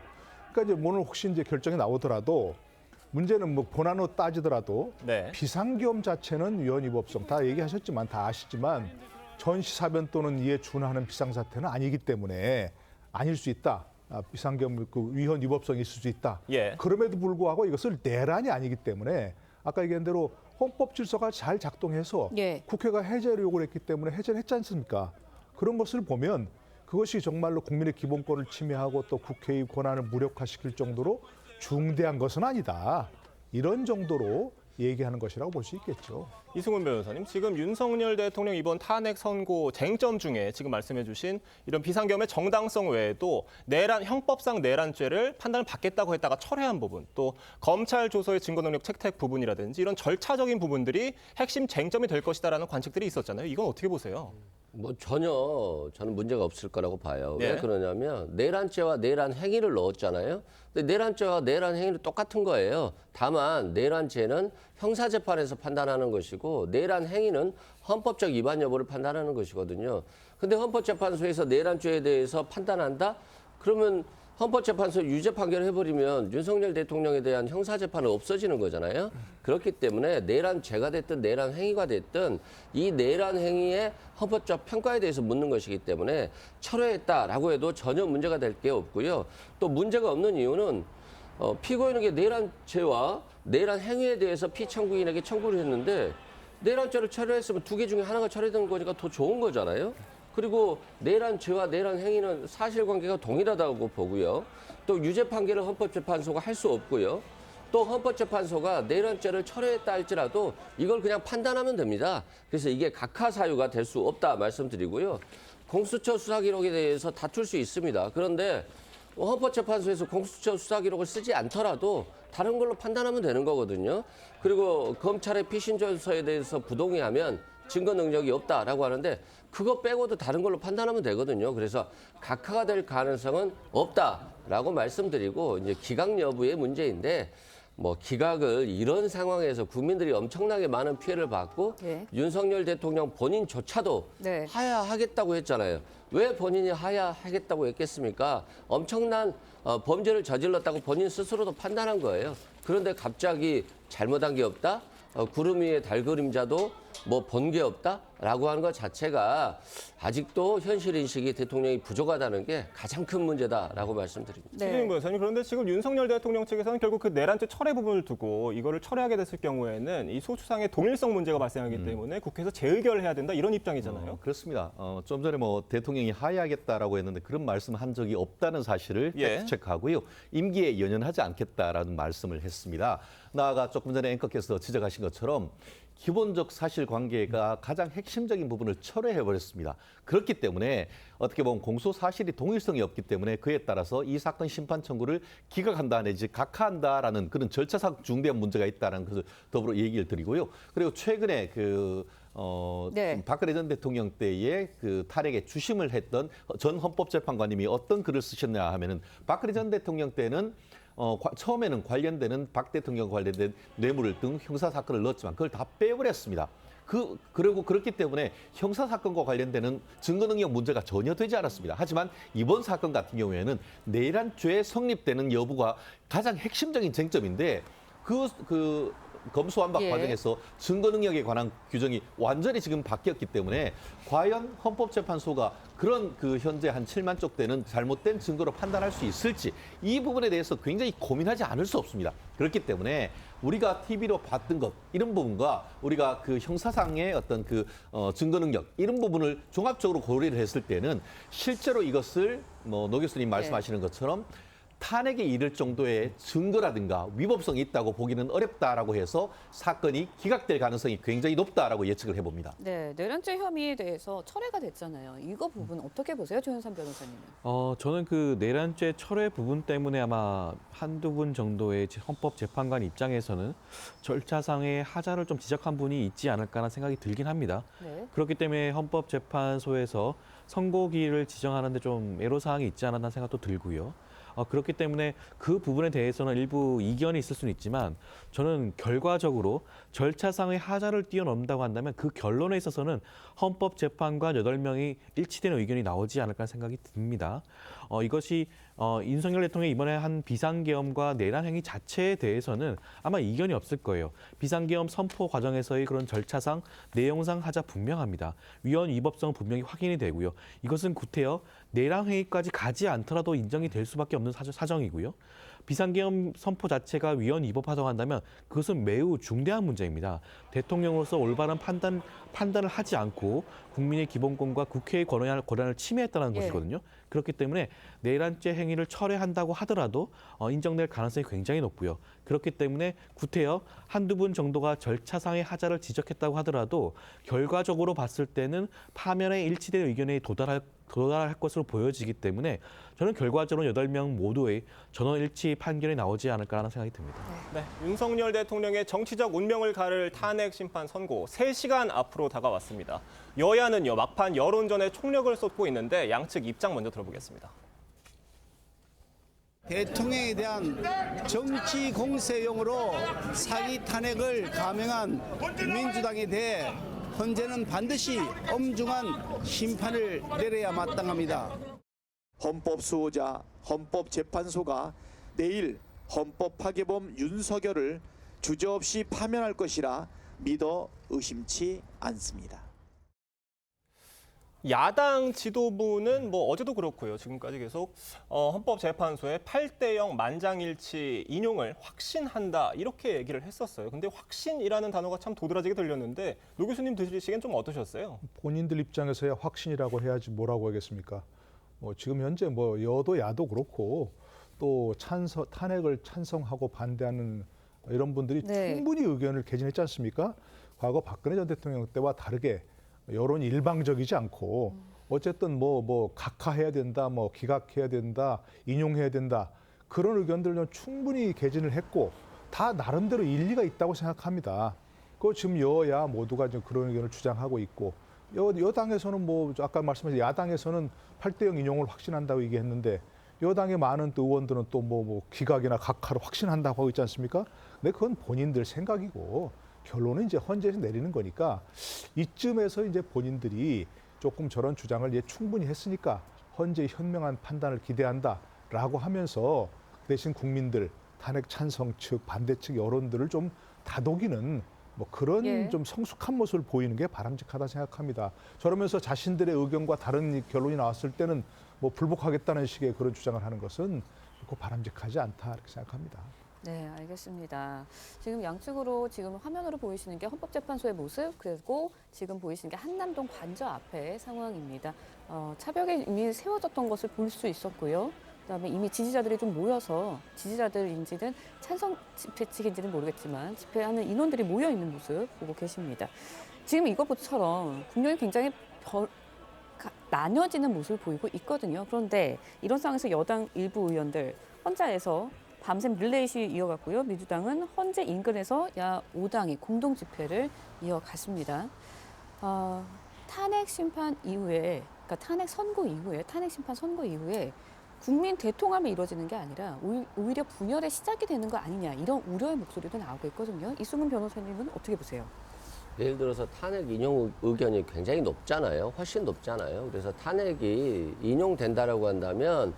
그러니까 이제 오늘 혹시 이제 결정이 나오더라도 문제는 뭐 본안으로 따지더라도 네. 비상계엄 자체는 위헌 위법성 다 얘기하셨지만 다 아시지만 전시사변 또는 이에 준하는 비상사태는 아니기 때문에 아닐 수 있다. 비상계엄 위헌 위법성이 있을 수 있다. 예. 그럼에도 불구하고 이것을 내란이 아니기 때문에 아까 얘기한 대로 헌법 질서가 잘 작동해서 국회가 해제를 요구를 했기 때문에 해제를 했지 않습니까? 그런 것을 보면 그것이 정말로 국민의 기본권을 침해하고 또 국회의 권한을 무력화시킬 정도로 중대한 것은 아니다. 이런 정도로 얘기하는 것이라고 볼 수 있겠죠. 이승훈 변호사님, 지금 윤석열 대통령 이번 탄핵 선고 쟁점 중에 지금 말씀해 주신 이런 비상계엄의 정당성 외에도 형법상 내란죄를 판단을 받겠다고 했다가 철회한 부분, 또 검찰 조서의 증거능력 채택 부분이라든지 이런 절차적인 부분들이 핵심 쟁점이 될 것이다라는 관측들이 있었잖아요. 이건 어떻게 보세요? 뭐 전혀 저는 문제가 없을 거라고 봐요. 네. 왜 그러냐면 내란죄와 내란 행위를 넣었잖아요. 근데 내란죄와 내란 행위는 똑같은 거예요. 다만 내란죄는 형사재판에서 판단하는 것이고 내란 행위는 헌법적 위반 여부를 판단하는 것이거든요. 근데 헌법재판소에서 내란죄에 대해서 판단한다? 그러면 헌법재판소 유죄 판결을 해버리면 윤석열 대통령에 대한 형사재판은 없어지는 거잖아요. 그렇기 때문에 내란죄가 됐든 내란 행위가 됐든 이 내란 행위의 헌법적 평가에 대해서 묻는 것이기 때문에 철회했다라고 해도 전혀 문제가 될 게 없고요. 또 문제가 없는 이유는 피고인에게 내란죄와 내란 행위에 대해서 피청구인에게 청구를 했는데 내란죄를 철회했으면 두 개 중에 하나가 철회된 거니까 더 좋은 거잖아요. 그리고 내란죄와 내란 행위는 사실관계가 동일하다고 보고요. 또 유죄 판결을 헌법재판소가 할 수 없고요. 또 헌법재판소가 내란죄를 철회했다 할지라도 이걸 그냥 판단하면 됩니다. 그래서 이게 각하 사유가 될 수 없다 말씀드리고요. 공수처 수사 기록에 대해서 다툴 수 있습니다. 그런데 헌법재판소에서 공수처 수사 기록을 쓰지 않더라도 다른 걸로 판단하면 되는 거거든요. 그리고 검찰의 피신조서에 대해서 부동의하면 증거 능력이 없다라고 하는데 그거 빼고도 다른 걸로 판단하면 되거든요. 그래서 각하가 될 가능성은 없다라고 말씀드리고 이제 기각 여부의 문제인데 뭐 기각을 이런 상황에서 국민들이 엄청나게 많은 피해를 받고 윤석열 대통령 본인조차도 하야하겠다고 했잖아요. 왜 본인이 하야하겠다고 했겠습니까? 엄청난 범죄를 저질렀다고 본인 스스로도 판단한 거예요. 그런데 갑자기 잘못한 게 없다? 구름 위에 달 그림자도 뭐 본 게 없다라고 하는 것 자체가 아직도 현실 인식이 대통령이 부족하다는 게 가장 큰 문제다라고 말씀드립니다. 최재형 변호사님, 그런데 지금 윤석열 대통령 측에서는 결국 그 내란죄 철회 부분을 두고 이거를 철회하게 됐을 경우에는 이 소추상의 동일성 문제가 발생하기 때문에 국회에서 재의결해야 된다 이런 입장이잖아요. 그렇습니다. 좀 전에 뭐 대통령이 하야하겠다라고 했는데 그런 말씀 한 적이 없다는 사실을 팩트체크하고요. 임기에 연연하지 않겠다라는 말씀을 했습니다. 나아가 조금 전에 앵커께서 지적하신 것처럼 기본적 사실관계가 가장 핵심적인 부분을 철회해버렸습니다. 그렇기 때문에 어떻게 보면 공소 사실이 동일성이 없기 때문에 그에 따라서 이 사건 심판 청구를 기각한다 내지 각하한다라는 그런 절차상 중대한 문제가 있다는 것을 더불어 얘기를 드리고요. 그리고 최근에 박근혜 전 대통령 때에 그 탄핵에 주심을 했던 전 헌법재판관님이 어떤 글을 쓰셨냐 하면은 박근혜 전 대통령 때는 처음에는 관련되는 박 대통령 관련된 뇌물 등 형사 사건을 넣었지만 그걸 다 빼버렸습니다. 그리고 그렇기 때문에 형사 사건과 관련되는 증거 능력 문제가 전혀 되지 않았습니다. 하지만 이번 사건 같은 경우에는 내란죄 성립되는 여부가 가장 핵심적인 쟁점인데 검수완박 과정에서 증거 능력에 관한 규정이 완전히 지금 바뀌었기 때문에 과연 헌법재판소가 그런 현재 한 7만 쪽 되는 잘못된 증거로 판단할 수 있을지 이 부분에 대해서 굉장히 고민하지 않을 수 없습니다. 그렇기 때문에 우리가 TV로 봤던 것 이런 부분과 우리가 그 형사상의 어떤 증거 능력 이런 부분을 종합적으로 고려를 했을 때는 실제로 이것을 노 교수님 말씀하시는 것처럼 탄핵에 이를 정도의 증거라든가 위법성이 있다고 보기는 어렵다라고 해서 사건이 기각될 가능성이 굉장히 높다라고 예측을 해봅니다. 네, 내란죄 혐의에 대해서 철회가 됐잖아요. 이거 부분 어떻게 보세요, 조현삼 변호사님은? 저는 그 내란죄 철회 부분 때문에 아마 한두 분 정도의 헌법재판관 입장에서는 절차상의 하자를 좀 지적한 분이 있지 않을까라는 생각이 들긴 합니다. 그렇기 때문에 헌법재판소에서 선고기를 지정하는데 좀 애로사항이 있지 않았나 생각도 들고요. 그렇기 때문에 그 부분에 대해서는 일부 이견이 있을 수는 있지만 저는 결과적으로 절차상의 하자를 뛰어넘는다고 한다면 그 결론에 있어서는 헌법재판관 8명이 일치되는 의견이 나오지 않을까 생각이 듭니다. 이것이 윤석열 대통령이 이번에 한 비상계엄과 내란 행위 자체에 대해서는 아마 이견이 없을 거예요. 비상계엄 선포 과정에서의 그런 절차상, 내용상 하자 분명합니다. 위헌 위법성은 분명히 확인이 되고요. 이것은 구태여 내란 행위까지 가지 않더라도 인정이 될 수밖에 없는 사정이고요. 비상계엄 선포 자체가 위헌 위법하다고 한다면 그것은 매우 중대한 문제입니다. 대통령으로서 올바른 판단을 하지 않고 국민의 기본권과 국회의 권한을 침해했다는 것이거든요. 그렇기 때문에 내란죄 행위를 철회한다고 하더라도 인정될 가능성이 굉장히 높고요. 그렇기 때문에 구태여 한두 분 정도가 절차상의 하자를 지적했다고 하더라도 결과적으로 봤을 때는 파면에 일치된 의견에 도달할 것으로 보여지기 때문에 저는 결과적으로 8명 모두의 전원 일치 판결이 나오지 않을까라는 생각이 듭니다. 네, 윤석열 대통령의 정치적 운명을 가를 탄핵 심판 선고 3시간 앞으로 다가왔습니다. 여야는요 막판 여론전에 총력을 쏟고 있는데 양측 입장 먼저 들어보겠습니다. 대통령에 대한 정치 공세용으로 사기 탄핵을 감행한 민주당에 대해 헌재는 반드시 엄중한 심판을 내려야 마땅합니다. 헌법 수호자 헌법재판소가 내일 헌법 파괴범 윤석열을 주저없이 파면할 것이라 믿어 의심치 않습니다. 야당 지도부는 어제도 그렇고요. 지금까지 계속 헌법재판소의 8대0 만장일치 인용을 확신한다 이렇게 얘기를 했었어요. 근데 확신이라는 단어가 참 도드라지게 들렸는데 노 교수님 들으시기엔 좀 어떠셨어요? 본인들 입장에서야 확신이라고 해야지 뭐라고 하겠습니까? 지금 현재 여도 야도 그렇고 또 탄핵을 찬성하고 반대하는 이런 분들이 충분히 의견을 개진했지 않습니까? 과거 박근혜 전 대통령 때와 다르게 여론이 일방적이지 않고 어쨌든 뭐 각하해야 된다, 뭐 기각해야 된다, 인용해야 된다 그런 의견들은 충분히 개진을 했고 다 나름대로 일리가 있다고 생각합니다. 그 지금 여야 모두가 좀 그런 의견을 주장하고 있고 여당에서는 뭐 아까 말씀하신 야당에서는 8대0 인용을 확신한다고 얘기했는데 여당의 많은 또 의원들은 또 뭐 기각이나 각하를 확신한다고 하고 있지 않습니까? 근데 그건 본인들 생각이고 결론은 이제 헌재에서 내리는 거니까 이쯤에서 이제 본인들이 조금 저런 주장을 충분히 했으니까 헌재의 현명한 판단을 기대한다라고 하면서 대신 국민들 탄핵 찬성 측 반대 측 여론들을 좀 다독이는 뭐 그런 좀 성숙한 모습을 보이는 게 바람직하다 생각합니다. 저러면서 자신들의 의견과 다른 결론이 나왔을 때는 뭐 불복하겠다는 식의 그런 주장을 하는 것은 결코 바람직하지 않다 이렇게 생각합니다. 네, 알겠습니다. 지금 양측으로 지금 화면으로 보이시는 게 헌법재판소의 모습, 그리고 지금 보이시는 게 한남동 관저 앞의 상황입니다. 차벽에 이미 세워졌던 것을 볼 수 있었고요. 그다음에 이미 지지자들이 좀 모여서 지지자들인지는 찬성 집회 측인지는 모르겠지만 집회하는 인원들이 모여 있는 모습 보고 계십니다. 지금 이것처럼 국면이 굉장히 나뉘어지는 모습을 보이고 있거든요. 그런데 이런 상황에서 여당 일부 의원들 헌자에서 밤샘 릴레이 시위 이어갔고요. 민주당은 헌재 인근에서 야 5당이 공동 집회를 이어갔습니다. 탄핵 심판 이후에, 그러니까 탄핵 선고 이후에, 탄핵 심판 선고 이후에 국민 대통합이 이루어지는 게 아니라 오히려 분열의 시작이 되는 거 아니냐 이런 우려의 목소리도 나오고 있거든요. 이승훈 변호사님은 어떻게 보세요? 예를 들어서 탄핵 인용 의견이 굉장히 높잖아요. 훨씬 높잖아요. 그래서 탄핵이 인용된다라고 한다면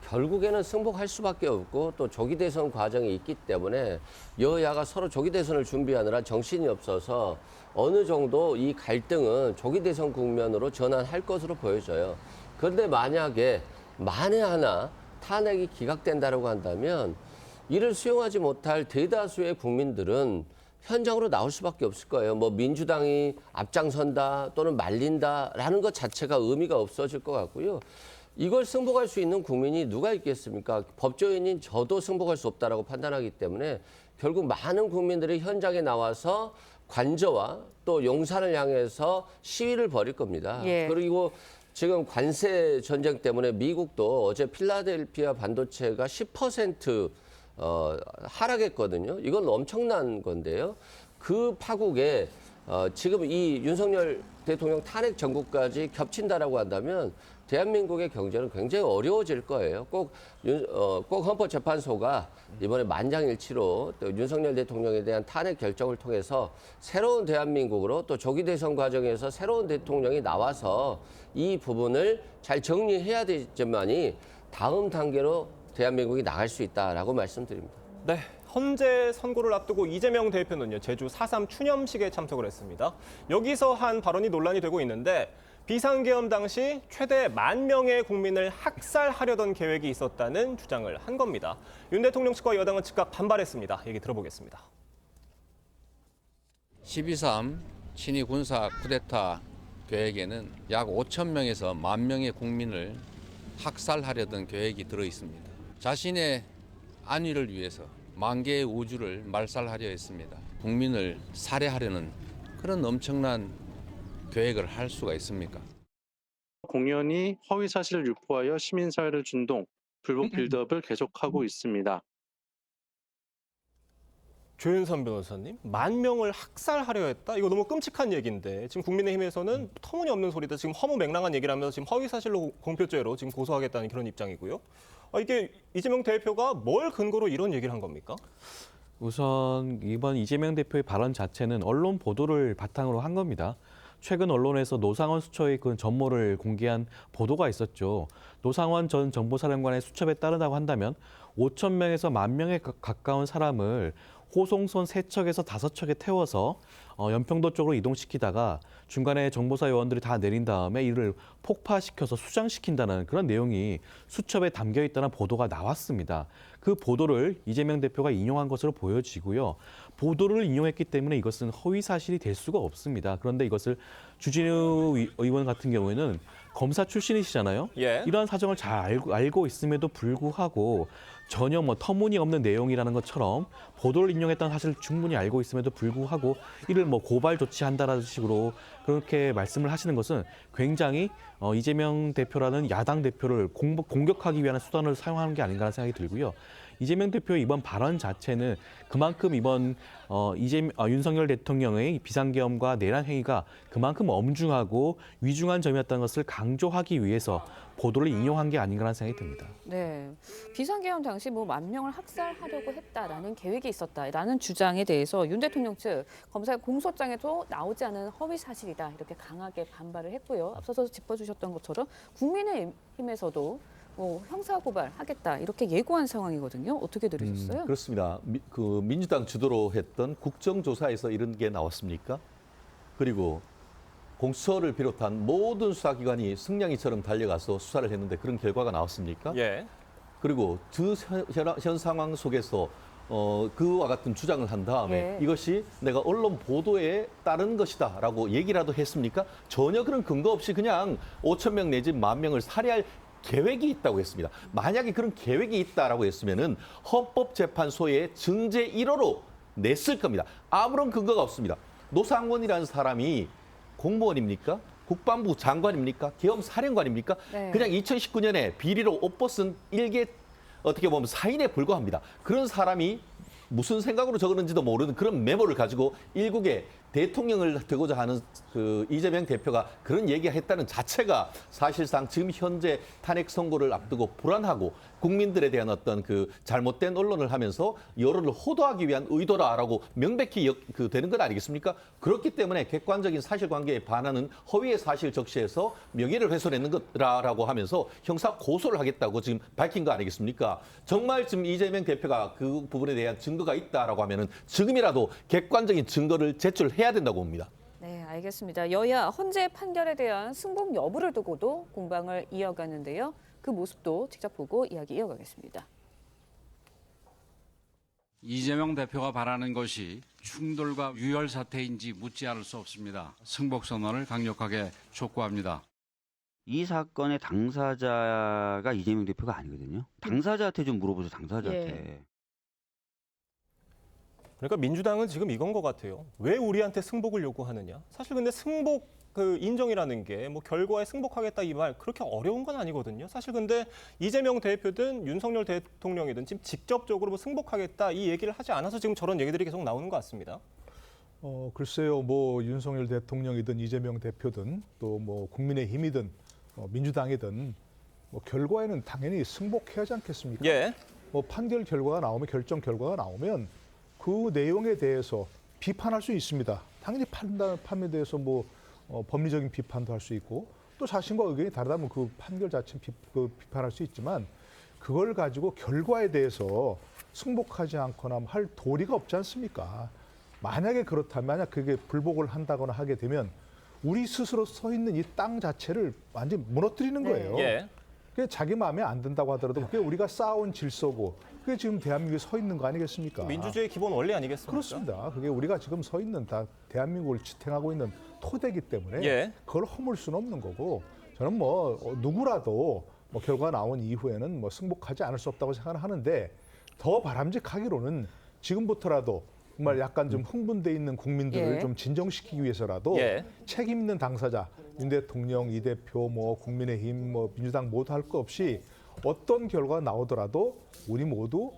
결국에는 승복할 수밖에 없고 또 조기 대선 과정이 있기 때문에 여야가 서로 조기 대선을 준비하느라 정신이 없어서 어느 정도 이 갈등은 조기 대선 국면으로 전환할 것으로 보여져요. 그런데 만에 하나 탄핵이 기각된다라고 한다면 이를 수용하지 못할 대다수의 국민들은 현장으로 나올 수밖에 없을 거예요. 뭐 민주당이 앞장선다 또는 말린다라는 것 자체가 의미가 없어질 것 같고요. 이걸 승복할 수 있는 국민이 누가 있겠습니까? 법조인인 저도 승복할 수 없다라고 판단하기 때문에 결국 많은 국민들이 현장에 나와서 관저와 또 용산을 향해서 시위를 벌일 겁니다. 그리고 지금 관세 전쟁 때문에 미국도 어제 필라델피아 반도체가 10% 하락했거든요. 이건 엄청난 건데요. 그 파국에 지금 이 윤석열 대통령 탄핵 전국까지 겹친다라고 한다면 대한민국의 경제는 굉장히 어려워질 거예요. 꼭 헌법재판소가 이번에 만장일치로 또 윤석열 대통령에 대한 탄핵 결정을 통해서 새로운 대한민국으로 또 조기 대선 과정에서 새로운 대통령이 나와서 이 부분을 잘 정리해야 되지만이 다음 단계로 대한민국이 나갈 수 있다라고 말씀드립니다. 네, 헌재 선고를 앞두고 이재명 대표는요, 제주 4.3 추념식에 참석을 했습니다. 여기서 한 발언이 논란이 되고 있는데 비상계엄 당시 최대 10,000명의 국민을 학살하려던 계획이 있었다는 주장을 한 겁니다. 윤 대통령 측과 여당은 즉각 반발했습니다. 얘기 들어보겠습니다. 12.3 친위 군사 쿠데타 계획에는 약 5,000명에서 10,000명의 국민을 학살하려던 계획이 들어 있습니다. 자신의 안위를 위해서 10,000개의 우주를 말살하려 했습니다. 국민을 살해하려는 그런 엄청난 계획을 할 수가 있습니까? 공연히 허위 사실을 유포하여 시민사회를 준동, 불복 빌드업을 계속하고 있습니다. 조윤선 변호사님, 10,000명을 학살하려 했다? 이거 너무 끔찍한 얘기인데 지금 국민의힘에서는 터무니없는 소리다. 지금 허무맹랑한 얘기를 하면서 지금 허위사실로 공표죄로 지금 고소하겠다는 그런 입장이고요. 이게 이재명 대표가 뭘 근거로 이런 얘기를 한 겁니까? 우선 이번 이재명 대표의 발언 자체는 언론 보도를 바탕으로 한 겁니다. 최근 언론에서 노상원 수처의 그 전모를 공개한 보도가 있었죠. 노상원 전 정보사령관의 수첩에 따르다고 한다면 5,000명에서 10,000명에 가까운 사람을 호송선 3척에서 5척에 태워서 연평도 쪽으로 이동시키다가 중간에 정보사 요원들이 다 내린 다음에 이를 폭파시켜서 수장시킨다는 그런 내용이 수첩에 담겨 있다는 보도가 나왔습니다. 그 보도를 이재명 대표가 인용한 것으로 보여지고요. 보도를 인용했기 때문에 이것은 허위 사실이 될 수가 없습니다. 그런데 이것을 주진우 의원 같은 경우에는 검사 출신이시잖아요. 예. 이러한 사정을 잘 알고 있음에도 불구하고 전혀 뭐 터무니없는 내용이라는 것처럼 보도를 인용했다는 사실을 충분히 알고 있음에도 불구하고 이를 뭐 고발 조치한다라는 식으로 그렇게 말씀을 하시는 것은 굉장히 이재명 대표라는 야당 대표를 공격하기 위한 수단을 사용하는 게 아닌가라는 생각이 들고요. 이재명 대표의 이번 발언 자체는 그만큼 이번 윤석열 대통령의 비상계엄과 내란 행위가 그만큼 엄중하고 위중한 점이었다는 것을 강조하기 위해서 보도를 인용한 게 아닌가라는 생각이 듭니다. 네, 비상계엄 당시 뭐 10,000명을 학살하려고 했다라는 계획이 있었다라는 주장에 대해서 윤 대통령 측 검사의 공소장에도 나오지 않은 허위 사실이다 이렇게 강하게 반발을 했고요. 앞서서 짚어주셨던 것처럼 국민의힘에서도 뭐 형사고발하겠다 이렇게 예고한 상황이거든요. 어떻게 들으셨어요? 그렇습니다. 그 민주당 주도로 했던 국정조사에서 이런 게 나왔습니까? 그리고 공수처를 비롯한 모든 수사기관이 승냥이처럼 달려가서 수사를 했는데 그런 결과가 나왔습니까? 예. 그리고 현 상황 속에서 그와 같은 주장을 한 다음에 이것이 내가 언론 보도에 따른 것이다라고 얘기라도 했습니까? 전혀 그런 근거 없이 그냥 5,000명 내지 10,000명을 살해할 계획이 있다고 했습니다. 만약에 그런 계획이 있다라고 했으면은 헌법재판소에 증제 1호로 냈을 겁니다. 아무런 근거가 없습니다. 노상원이라는 사람이 공무원입니까? 국방부 장관입니까? 계엄사령관입니까? 네. 그냥 2019년에 비리로 옷 벗은 일개 어떻게 보면 사인에 불과합니다. 그런 사람이 무슨 생각으로 적었는지도 모르는 그런 메모를 가지고 일국에 대통령을 되고자 하는 그 이재명 대표가 그런 얘기를 했다는 자체가 사실상 지금 현재 탄핵 선고를 앞두고 불안하고 국민들에 대한 어떤 그 잘못된 언론을 하면서 여론을 호도하기 위한 의도라라고 명백히 되는 것 아니겠습니까? 그렇기 때문에 객관적인 사실관계에 반하는 허위의 사실 적시해서 명예를 훼손했는 거라고 하면서 형사 고소를 하겠다고 지금 밝힌 거 아니겠습니까? 정말 지금 이재명 대표가 그 부분에 대한 증거가 있다라고 하면은 지금이라도 객관적인 증거를 제출해야 된다고 봅니다. 네, 알겠습니다. 여야 헌재 판결에 대한 승복 여부를 두고도 공방을 이어가는데요. 그 모습도 직접 보고 이야기 이어가겠습니다. 이재명 대표가 바라는 것이 충돌과 유혈 사태인지 묻지 않을 수 없습니다. 승복 선언을 강력하게 촉구합니다. 이 사건의 당사자가 이재명 대표가 아니거든요. 당사자한테 좀 물어보세요. 당사자한테. 그러니까 민주당은 지금 이건 것 같아요. 왜 우리한테 승복을 요구하느냐? 사실 근데 승복 그 인정이라는 게 뭐 결과에 승복하겠다 이 말 그렇게 어려운 건 아니거든요. 사실 근데 이재명 대표든 윤석열 대통령이든 지금 직접적으로 뭐 승복하겠다 이 얘기를 하지 않아서 지금 저런 얘기들이 계속 나오는 것 같습니다. 글쎄요, 뭐 윤석열 대통령이든 이재명 대표든 또 뭐 국민의힘이든 민주당이든 뭐 결과에는 당연히 승복해야 하지 않겠습니까? 예. 뭐 판결 결과가 나오면 결정 결과가 나오면 그 내용에 대해서 비판할 수 있습니다. 당연히 판에 대해서 뭐 법리적인 비판도 할 수 있고 또 자신과 의견이 다르다면 그 판결 자체 비판할 수 있지만 그걸 가지고 결과에 대해서 승복하지 않거나 할 도리가 없지 않습니까? 만약에 그렇다면 만약 그게 불복을 한다거나 하게 되면 우리 스스로 서 있는 이 땅 자체를 완전히 무너뜨리는 거예요. 예. 그게 자기 마음에 안 든다고 하더라도 그게 우리가 쌓아온 질서고 그게 지금 대한민국에 서 있는 거 아니겠습니까? 민주주의의 기본 원리 아니겠습니까? 그렇습니다. 그게 우리가 지금 서 있는 다 대한민국을 지탱하고 있는 토대이기 때문에 예. 그걸 허물 수는 없는 거고 저는 뭐 누구라도 뭐 결과가 나온 이후에는 뭐 승복하지 않을 수 없다고 생각을 하는데 더 바람직하기로는 지금부터라도 정말 약간 좀 흥분돼 있는 국민들을 좀 진정시키기 위해서라도 책임 있는 당사자 윤 대통령, 이 대표, 뭐 국민의힘, 뭐 민주당 모두 할 거 없이 어떤 결과가 나오더라도 우리 모두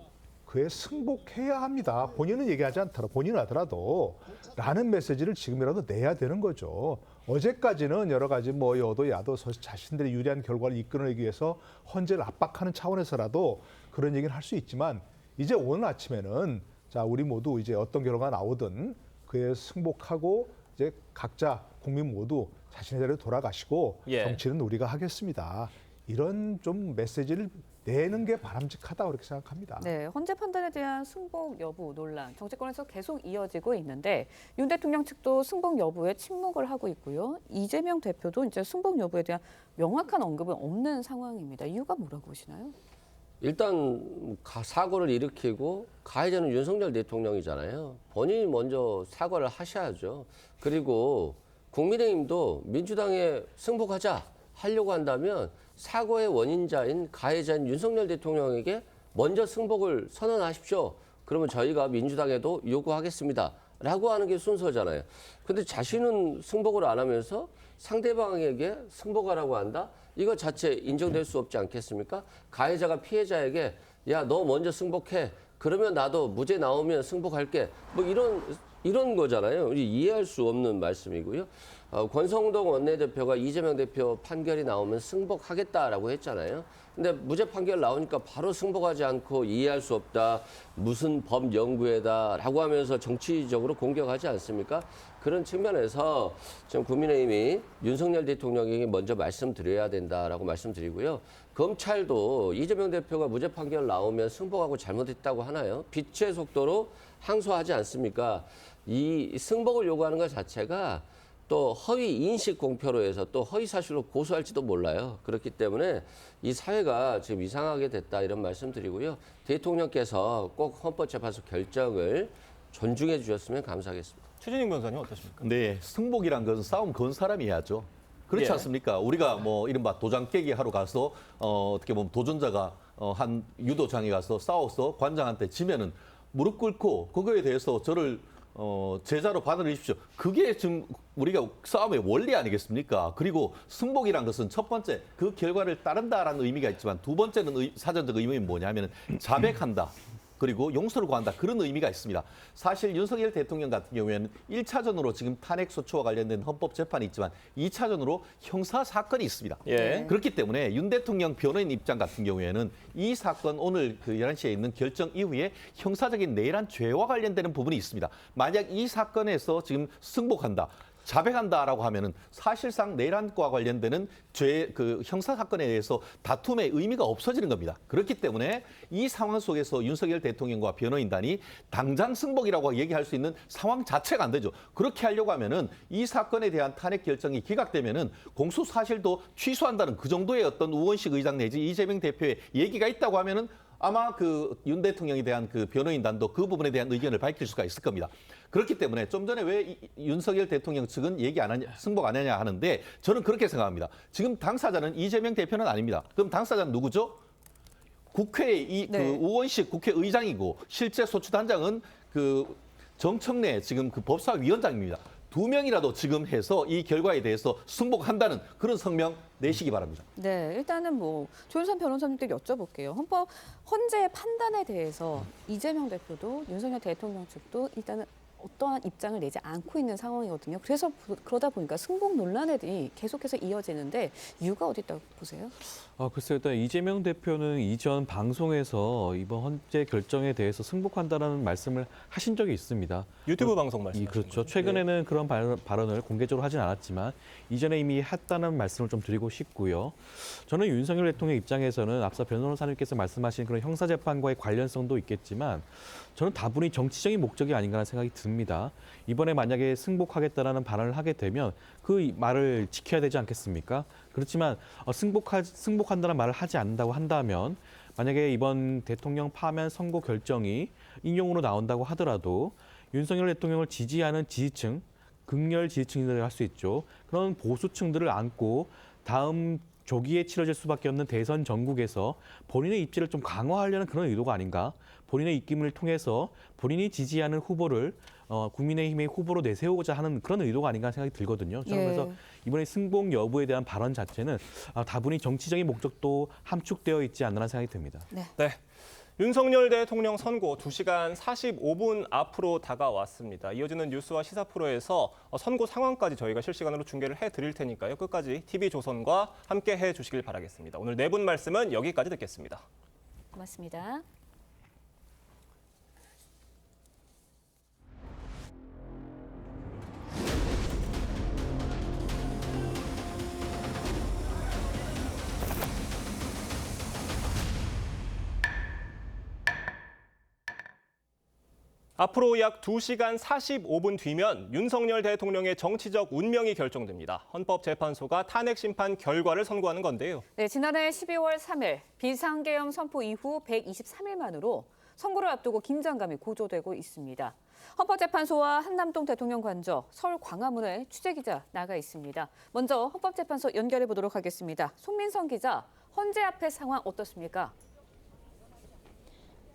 그에 승복해야 합니다. 본인은 얘기하지 않더라도 본인은 하더라도 라는 메시지를 지금이라도 내야 되는 거죠. 어제까지는 여러 가지 뭐 여도 야도 자신들의 유리한 결과를 이끌어내기 위해서 헌재를 압박하는 차원에서라도 그런 얘기를 할 수 있지만 이제 오늘 아침에는 자 우리 모두 이제 어떤 결과가 나오든 그에 승복하고 이제 각자 국민 모두 자신의 자리로 돌아가시고 정치는 우리가 하겠습니다. 이런 좀 메시지를 내는 게 바람직하다 그렇게 생각합니다. 네, 헌재 판단에 대한 승복 여부 논란 정치권에서 계속 이어지고 있는데 윤 대통령 측도 승복 여부에 침묵을 하고 있고요. 이재명 대표도 이제 승복 여부에 대한 명확한 언급은 없는 상황입니다. 이유가 뭐라고 보시나요? 일단 사고를 일으키고 가해자는 윤석열 대통령이잖아요. 본인이 먼저 사과를 하셔야죠. 그리고 국민의힘도 민주당에 승복하자 하려고 한다면 사고의 원인자인 가해자인 윤석열 대통령에게 먼저 승복을 선언하십시오. 그러면 저희가 민주당에도 요구하겠습니다. 라고 하는 게 순서잖아요. 근데 자신은 승복을 안 하면서 상대방에게 승복하라고 한다? 이거 자체 인정될 수 없지 않겠습니까? 가해자가 피해자에게 야, 너 먼저 승복해. 그러면 나도 무죄 나오면 승복할게. 뭐 이런 거잖아요. 이해할 수 없는 말씀이고요. 권성동 원내대표가 이재명 대표 판결이 나오면 승복하겠다라고 했잖아요. 근데 무죄 판결 나오니까 바로 승복하지 않고 이해할 수 없다. 무슨 법 연구에다라고 하면서 정치적으로 공격하지 않습니까? 그런 측면에서 지금 국민의힘이 윤석열 대통령에게 먼저 말씀드려야 된다라고 말씀드리고요. 검찰도 이재명 대표가 무죄 판결 나오면 승복하고 잘못했다고 하나요? 빛의 속도로 항소하지 않습니까? 이 승복을 요구하는 것 자체가 또 허위 인식 공표로 해서 또 허위 사실로 고소할지도 몰라요. 그렇기 때문에 이 사회가 지금 이상하게 됐다 이런 말씀드리고요. 대통령께서 꼭 헌법재판소 결정을 존중해 주셨으면 감사하겠습니다. 최진익 변호사님 어떠십니까? 네, 승복이란 것은 싸움 건 사람이 해야죠. 그렇지 예. 않습니까? 우리가 뭐 이른바 도장 깨기 하러 가서 어떻게 보면 도전자가 한 유도장에 가서 싸워서 관장한테 지면은 무릎 꿇고 그거에 대해서 저를 제자로 받아주십시오. 그게 지금 우리가 싸움의 원리 아니겠습니까? 그리고 승복이란 것은 첫 번째 그 결과를 따른다라는 의미가 있지만 두 번째는 사전적 의미는 뭐냐면은 자백한다. 그리고 용서를 구한다. 그런 의미가 있습니다. 사실 윤석열 대통령 같은 경우에는 1차전으로 지금 탄핵소추와 관련된 헌법재판이 있지만 2차전으로 형사사건이 있습니다. 예. 그렇기 때문에 윤 대통령 변호인 입장 같은 경우에는 이 사건 오늘 그 11시에 있는 결정 이후에 형사적인 내란 죄와 관련되는 부분이 있습니다. 만약 이 사건에서 지금 승복한다. 자백한다라고 하면은 사실상 내란과 관련되는 그 형사 사건에 대해서 다툼의 의미가 없어지는 겁니다. 그렇기 때문에 이 상황 속에서 윤석열 대통령과 변호인단이 당장 승복이라고 얘기할 수 있는 상황 자체가 안 되죠. 그렇게 하려고 하면은 이 사건에 대한 탄핵 결정이 기각되면은 공소 사실도 취소한다는 그 정도의 어떤 우원식 의장 내지 이재명 대표의 얘기가 있다고 하면은 아마 그 윤 대통령에 대한 그 변호인단도 그 부분에 대한 의견을 밝힐 수가 있을 겁니다. 그렇기 때문에 좀 전에 왜 윤석열 대통령 측은 얘기 안 하냐, 승복 안 하냐 하는데 저는 그렇게 생각합니다. 지금 당사자는 이재명 대표는 아닙니다. 그럼 당사자는 누구죠? 국회의 그 우원식 국회의장이고 실제 소추단장은 그 정청래 지금 그 법사위원장입니다. 두 명이라도 지금 해서 이 결과에 대해서 승복한다는 그런 성명 내시기 바랍니다. 네, 일단은 뭐 조윤선 변호사님께 여쭤볼게요. 헌재의 판단에 대해서 이재명 대표도 윤석열 대통령 측도 일단은 어떠한 입장을 내지 않고 있는 상황이거든요. 그래서 그러다 보니까 승복 논란이 계속해서 이어지는데 이유가 어디 있다고 보세요? 글쎄요. 일단 이재명 대표는 이전 방송에서 이번 헌재 결정에 대해서 승복한다라는 말씀을 하신 적이 있습니다. 유튜브 방송 말씀하신 그렇죠. 거죠? 최근에는 그런 발언을 공개적으로 하진 않았지만 이전에 이미 했다는 말씀을 좀 드리고 싶고요. 저는 윤석열 대통령 입장에서는 앞서 변호사님께서 말씀하신 그런 형사재판과의 관련성도 있겠지만 저는 다분히 정치적인 목적이 아닌가라는 생각이 듭니다. 이번에 만약에 승복하겠다라는 발언을 하게 되면 그 말을 지켜야 되지 않겠습니까? 그렇지만 승복한다는 말을 하지 않는다고 한다면 만약에 이번 대통령 파면 선고 결정이 인용으로 나온다고 하더라도 윤석열 대통령을 지지하는 지지층, 극렬 지지층이라고 할 수 있죠. 그런 보수층들을 안고 다음 조기에 치러질 수밖에 없는 대선 전국에서 본인의 입지를 좀 강화하려는 그런 의도가 아닌가. 본인의 입김을 통해서 본인이 지지하는 후보를 국민의힘의 후보로 내세우고자 하는 그런 의도가 아닌가 생각이 들거든요. 저는 그래서 이번에 승복 여부에 대한 발언 자체는 다분히 정치적인 목적도 함축되어 있지 않나라는 생각이 듭니다. 네. 윤석열 대통령 선고 2시간 45분 앞으로 다가왔습니다. 이어지는 뉴스와 시사 프로에서 선고 상황까지 저희가 실시간으로 중계를 해드릴 테니까요. 끝까지 TV조선과 함께 해주시길 바라겠습니다. 오늘 네 분 말씀은 여기까지 듣겠습니다. 고맙습니다. 앞으로 약 2시간 45분 뒤면 윤석열 대통령의 정치적 운명이 결정됩니다. 헌법재판소가 탄핵 심판 결과를 선고하는 건데요. 네, 지난해 12월 3일 비상계엄 선포 이후 123일 만으로 선고를 앞두고 긴장감이 고조되고 있습니다. 헌법재판소와 한남동 대통령 관저, 서울 광화문에 취재기자 나가 있습니다. 먼저 헌법재판소 연결해 보도록 하겠습니다. 송민선 기자, 헌재 앞의 상황 어떻습니까?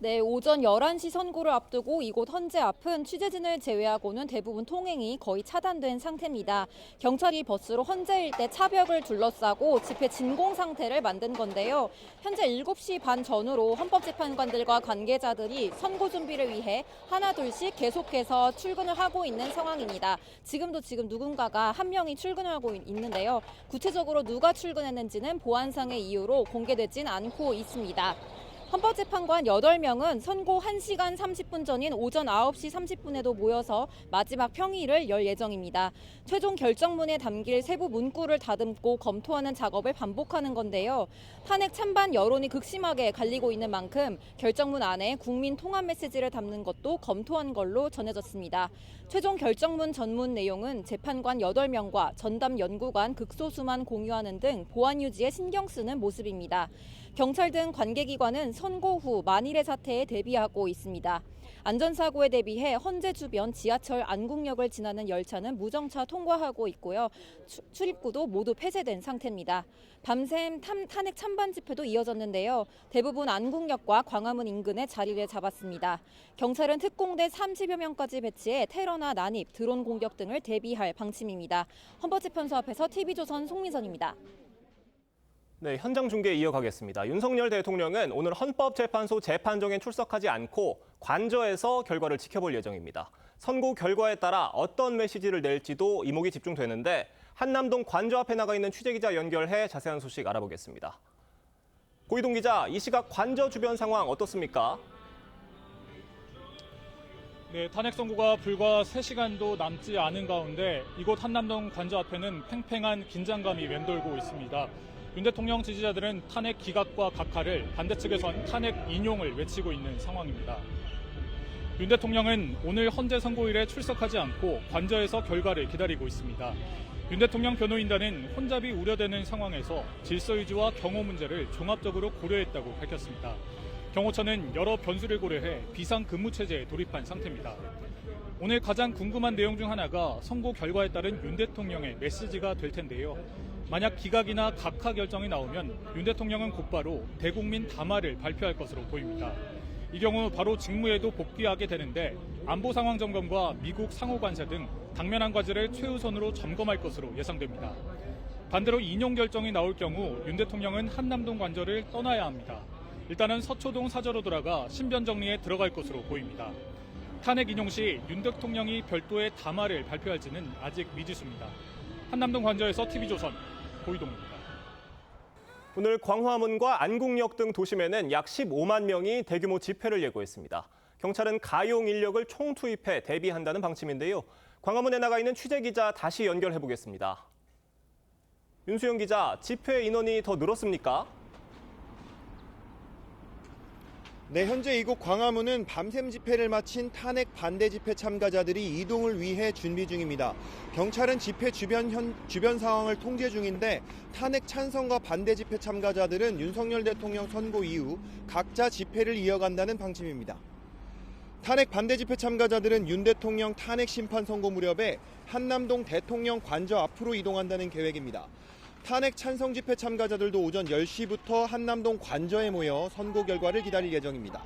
네, 오전 11시 선고를 앞두고 이곳 헌재 앞은 취재진을 제외하고는 대부분 통행이 거의 차단된 상태입니다. 경찰이 버스로 헌재 일대 차벽을 둘러싸고 집회 진공 상태를 만든 건데요. 현재 7시 반 전후로 헌법재판관들과 관계자들이 선고 준비를 위해 하나둘씩 계속해서 출근을 하고 있는 상황입니다. 지금 누군가가 한 명이 출근을 하고 있는데요. 구체적으로 누가 출근했는지는 보안상의 이유로 공개되진 않고 있습니다. 헌법재판관 8명은 선고 1시간 30분 전인 오전 9시 30분에도 모여서 마지막 평의를 열 예정입니다. 최종 결정문에 담길 세부 문구를 다듬고 검토하는 작업을 반복하는 건데요. 탄핵 찬반 여론이 극심하게 갈리고 있는 만큼 결정문 안에 국민 통합 메시지를 담는 것도 검토한 걸로 전해졌습니다. 최종 결정문 전문 내용은 재판관 8명과 전담 연구관 극소수만 공유하는 등 보안 유지에 신경 쓰는 모습입니다. 경찰 등 관계기관은 선고 후 만일의 사태에 대비하고 있습니다. 안전사고에 대비해 헌재 주변 지하철 안국역을 지나는 열차는 무정차 통과하고 있고요. 출입구도 모두 폐쇄된 상태입니다. 밤샘 탄핵 찬반 집회도 이어졌는데요. 대부분 안국역과 광화문 인근에 자리를 잡았습니다. 경찰은 특공대 30여 명까지 배치해 테러나 난입, 드론 공격 등을 대비할 방침입니다. 헌법재판소 앞에서 TV조선 송민선입니다. 네, 현장 중계 이어가겠습니다. 윤석열 대통령은 오늘 헌법재판소 재판정에 출석하지 않고 관저에서 결과를 지켜볼 예정입니다. 선고 결과에 따라 어떤 메시지를 낼지도 이목이 집중되는데 한남동 관저 앞에 나가 있는 취재기자 연결해 자세한 소식 알아보겠습니다. 고이동 기자, 이 시각 관저 주변 상황 어떻습니까? 네, 탄핵 선고가 불과 3시간도 남지 않은 가운데 이곳 한남동 관저 앞에는 팽팽한 긴장감이 맴돌고 있습니다. 윤 대통령 지지자들은 탄핵 기각과 각하를, 반대 측에선 탄핵 인용을 외치고 있는 상황입니다. 윤 대통령은 오늘 헌재 선고일에 출석하지 않고 관저에서 결과를 기다리고 있습니다. 윤 대통령 변호인단은 혼잡이 우려되는 상황에서 질서 유지와 경호 문제를 종합적으로 고려했다고 밝혔습니다. 경호처는 여러 변수를 고려해 비상근무체제에 돌입한 상태입니다. 오늘 가장 궁금한 내용 중 하나가 선고 결과에 따른 윤 대통령의 메시지가 될 텐데요. 만약 기각이나 각하 결정이 나오면 윤 대통령은 곧바로 대국민 담화를 발표할 것으로 보입니다. 이 경우 바로 직무에도 복귀하게 되는데 안보 상황 점검과 미국 상호관세 등 당면한 과제를 최우선으로 점검할 것으로 예상됩니다. 반대로 인용 결정이 나올 경우 윤 대통령은 한남동 관저를 떠나야 합니다. 일단은 서초동 사저로 돌아가 신변 정리에 들어갈 것으로 보입니다. 탄핵 인용 시 윤 대통령이 별도의 담화를 발표할지는 아직 미지수입니다. 한남동 관저에서 TV조선 고이동입니다. 오늘 광화문과 안국역 등 도심에는 약 15만 명이 대규모 집회를 예고했습니다. 경찰은 가용 인력을 총투입해 대비한다는 방침인데요. 광화문에 나가 있는 취재기자 다시 연결해보겠습니다. 윤수영 기자, 집회 인원이 더 늘었습니까? 네, 현재 이곳 광화문은 밤샘 집회를 마친 탄핵 반대 집회 참가자들이 이동을 위해 준비 중입니다. 경찰은 집회 주변 상황을 통제 중인데 탄핵 찬성과 반대 집회 참가자들은 윤석열 대통령 선고 이후 각자 집회를 이어간다는 방침입니다. 탄핵 반대 집회 참가자들은 윤 대통령 탄핵 심판 선고 무렵에 한남동 대통령 관저 앞으로 이동한다는 계획입니다. 탄핵 찬성 집회 참가자들도 오전 10시부터 한남동 관저에 모여 선고 결과를 기다릴 예정입니다.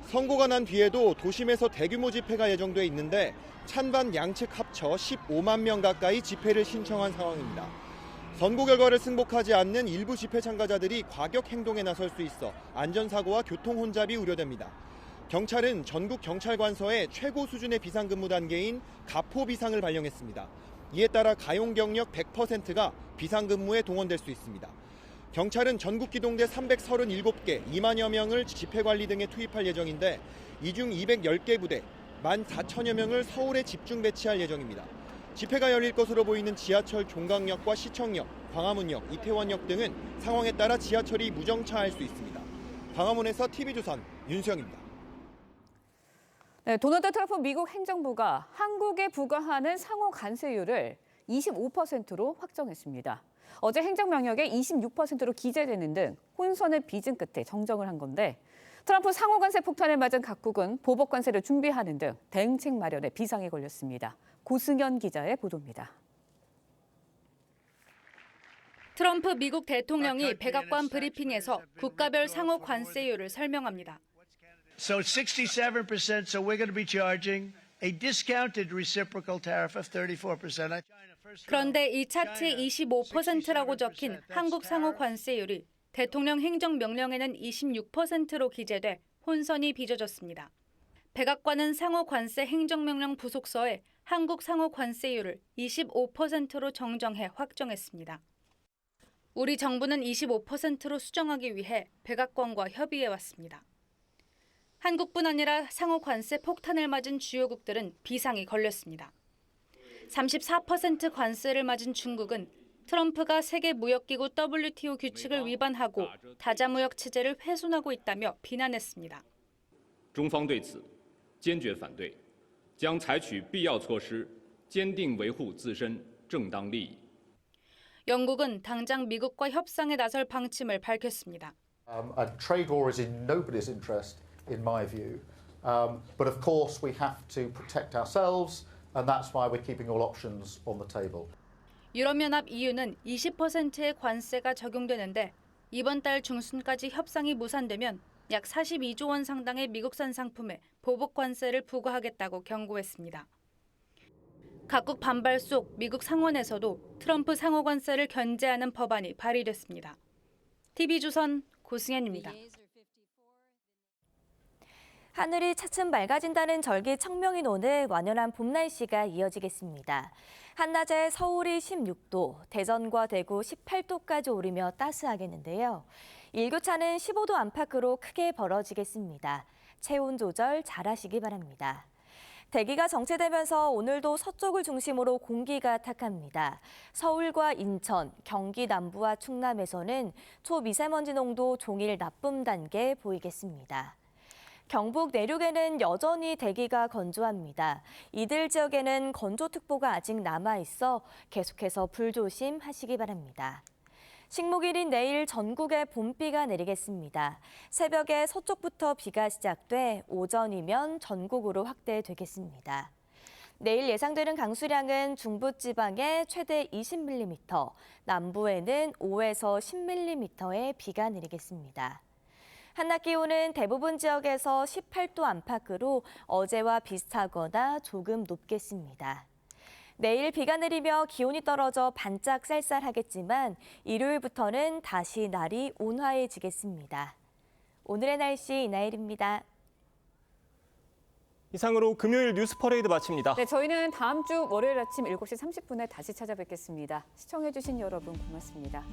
선고가 난 뒤에도 도심에서 대규모 집회가 예정돼 있는데 찬반 양측 합쳐 15만 명 가까이 집회를 신청한 상황입니다. 선고 결과를 승복하지 않는 일부 집회 참가자들이 과격 행동에 나설 수 있어 안전사고와 교통 혼잡이 우려됩니다. 경찰은 전국 경찰관서에 최고 수준의 비상근무 단계인 가포 비상을 발령했습니다. 이에 따라 가용 경력 100%가 비상근무에 동원될 수 있습니다. 경찰은 전국 기동대 337개, 2만여 명을 집회관리 등에 투입할 예정인데 이 중 210개 부대, 14,000여 명을 서울에 집중 배치할 예정입니다. 집회가 열릴 것으로 보이는 지하철 종강역과 시청역, 광화문역, 이태원역 등은 상황에 따라 지하철이 무정차할 수 있습니다. 광화문에서 TV조선 윤수영입니다. 네, 도널드 트럼프 미국 행정부가 한국에 부과하는 상호 관세율을 25%로 확정했습니다. 어제 행정명령에 26%로 기재되는 등 혼선을 빚은 끝에 정정을 한 건데 트럼프 상호 관세 폭탄을 맞은 각국은 보복 관세를 준비하는 등 대응책 마련에 비상이 걸렸습니다. 고승현 기자의 보도입니다. 트럼프 미국 대통령이 백악관 브리핑에서 국가별 상호 관세율을 설명합니다. So 67%, so we're going to be charging a discounted reciprocal tariff of 34%. 그런데 이 차트에 25%라고 적힌 한국 상호 관세율이 대통령 행정명령에는 26%로 기재돼 혼선이 빚어졌습니다. 백악관은 상호 관세 행정명령 부속서에 한국 상호 관세율을 25%로 정정해 확정했습니다. 우리 정부는 25%로 수정하기 위해 백악관과 협의해왔습니다. 한국뿐 아니라 상호 관세 폭탄을 맞은 주요국들은 비상이 걸렸습니다. 34% 관세를 맞은 중국은 트럼프가 세계무역기구 WTO 규칙을 위반하고 다자무역 체제를 훼손하고 있다며 비난했습니다. 中方对此坚决反对，将采取必要措施，坚定维护自身正当利益。 영국은 당장 미국과 협상에 나설 방침을 밝혔습니다. A trade war is in nobody's interest, in my view. But of course we have to protect ourselves, and that's why we're keeping all options on the table. 유럽연합 EU는 20%의 관세가 적용되는데 이번 달 중순까지 협상이 무산되면 약 42조 원 상당의 미국산 상품에 보복 관세를 부과하겠다고 경고했습니다. 각국 반발 속 미국 상원에서도 트럼프 상호 관세를 견제하는 법안이 발의됐습니다. TV조선 고승현입니다. 하늘이 차츰 맑아진다는 절기청명인 오늘 완연한 봄 날씨가 이어지겠습니다. 한낮에 서울이 16도, 대전과 대구 18도까지 오르며 따스하겠는데요. 일교차는 15도 안팎으로 크게 벌어지겠습니다. 체온 조절 잘하시기 바랍니다. 대기가 정체되면서 오늘도 서쪽을 중심으로 공기가 탁합니다. 서울과 인천, 경기 남부와 충남에서는 초미세먼지 농도 종일 나쁨 단계 보이겠습니다. 경북 내륙에는 여전히 대기가 건조합니다. 이들 지역에는 건조특보가 아직 남아있어 계속해서 불조심하시기 바랍니다. 식목일인 내일 전국에 봄비가 내리겠습니다. 새벽에 서쪽부터 비가 시작돼 오전이면 전국으로 확대되겠습니다. 내일 예상되는 강수량은 중부지방에 최대 20mm, 남부에는 5에서 10mm의 비가 내리겠습니다. 한낮 기온은 대부분 지역에서 18도 안팎으로 어제와 비슷하거나 조금 높겠습니다. 내일 비가 내리며 기온이 떨어져 반짝 쌀쌀하겠지만 일요일부터는 다시 날이 온화해지겠습니다. 오늘의 날씨 이나일입니다. 이상으로 금요일 뉴스 퍼레이드 마칩니다. 네, 저희는 다음 주 월요일 아침 7시 30분에 다시 찾아뵙겠습니다. 시청해주신 여러분 고맙습니다.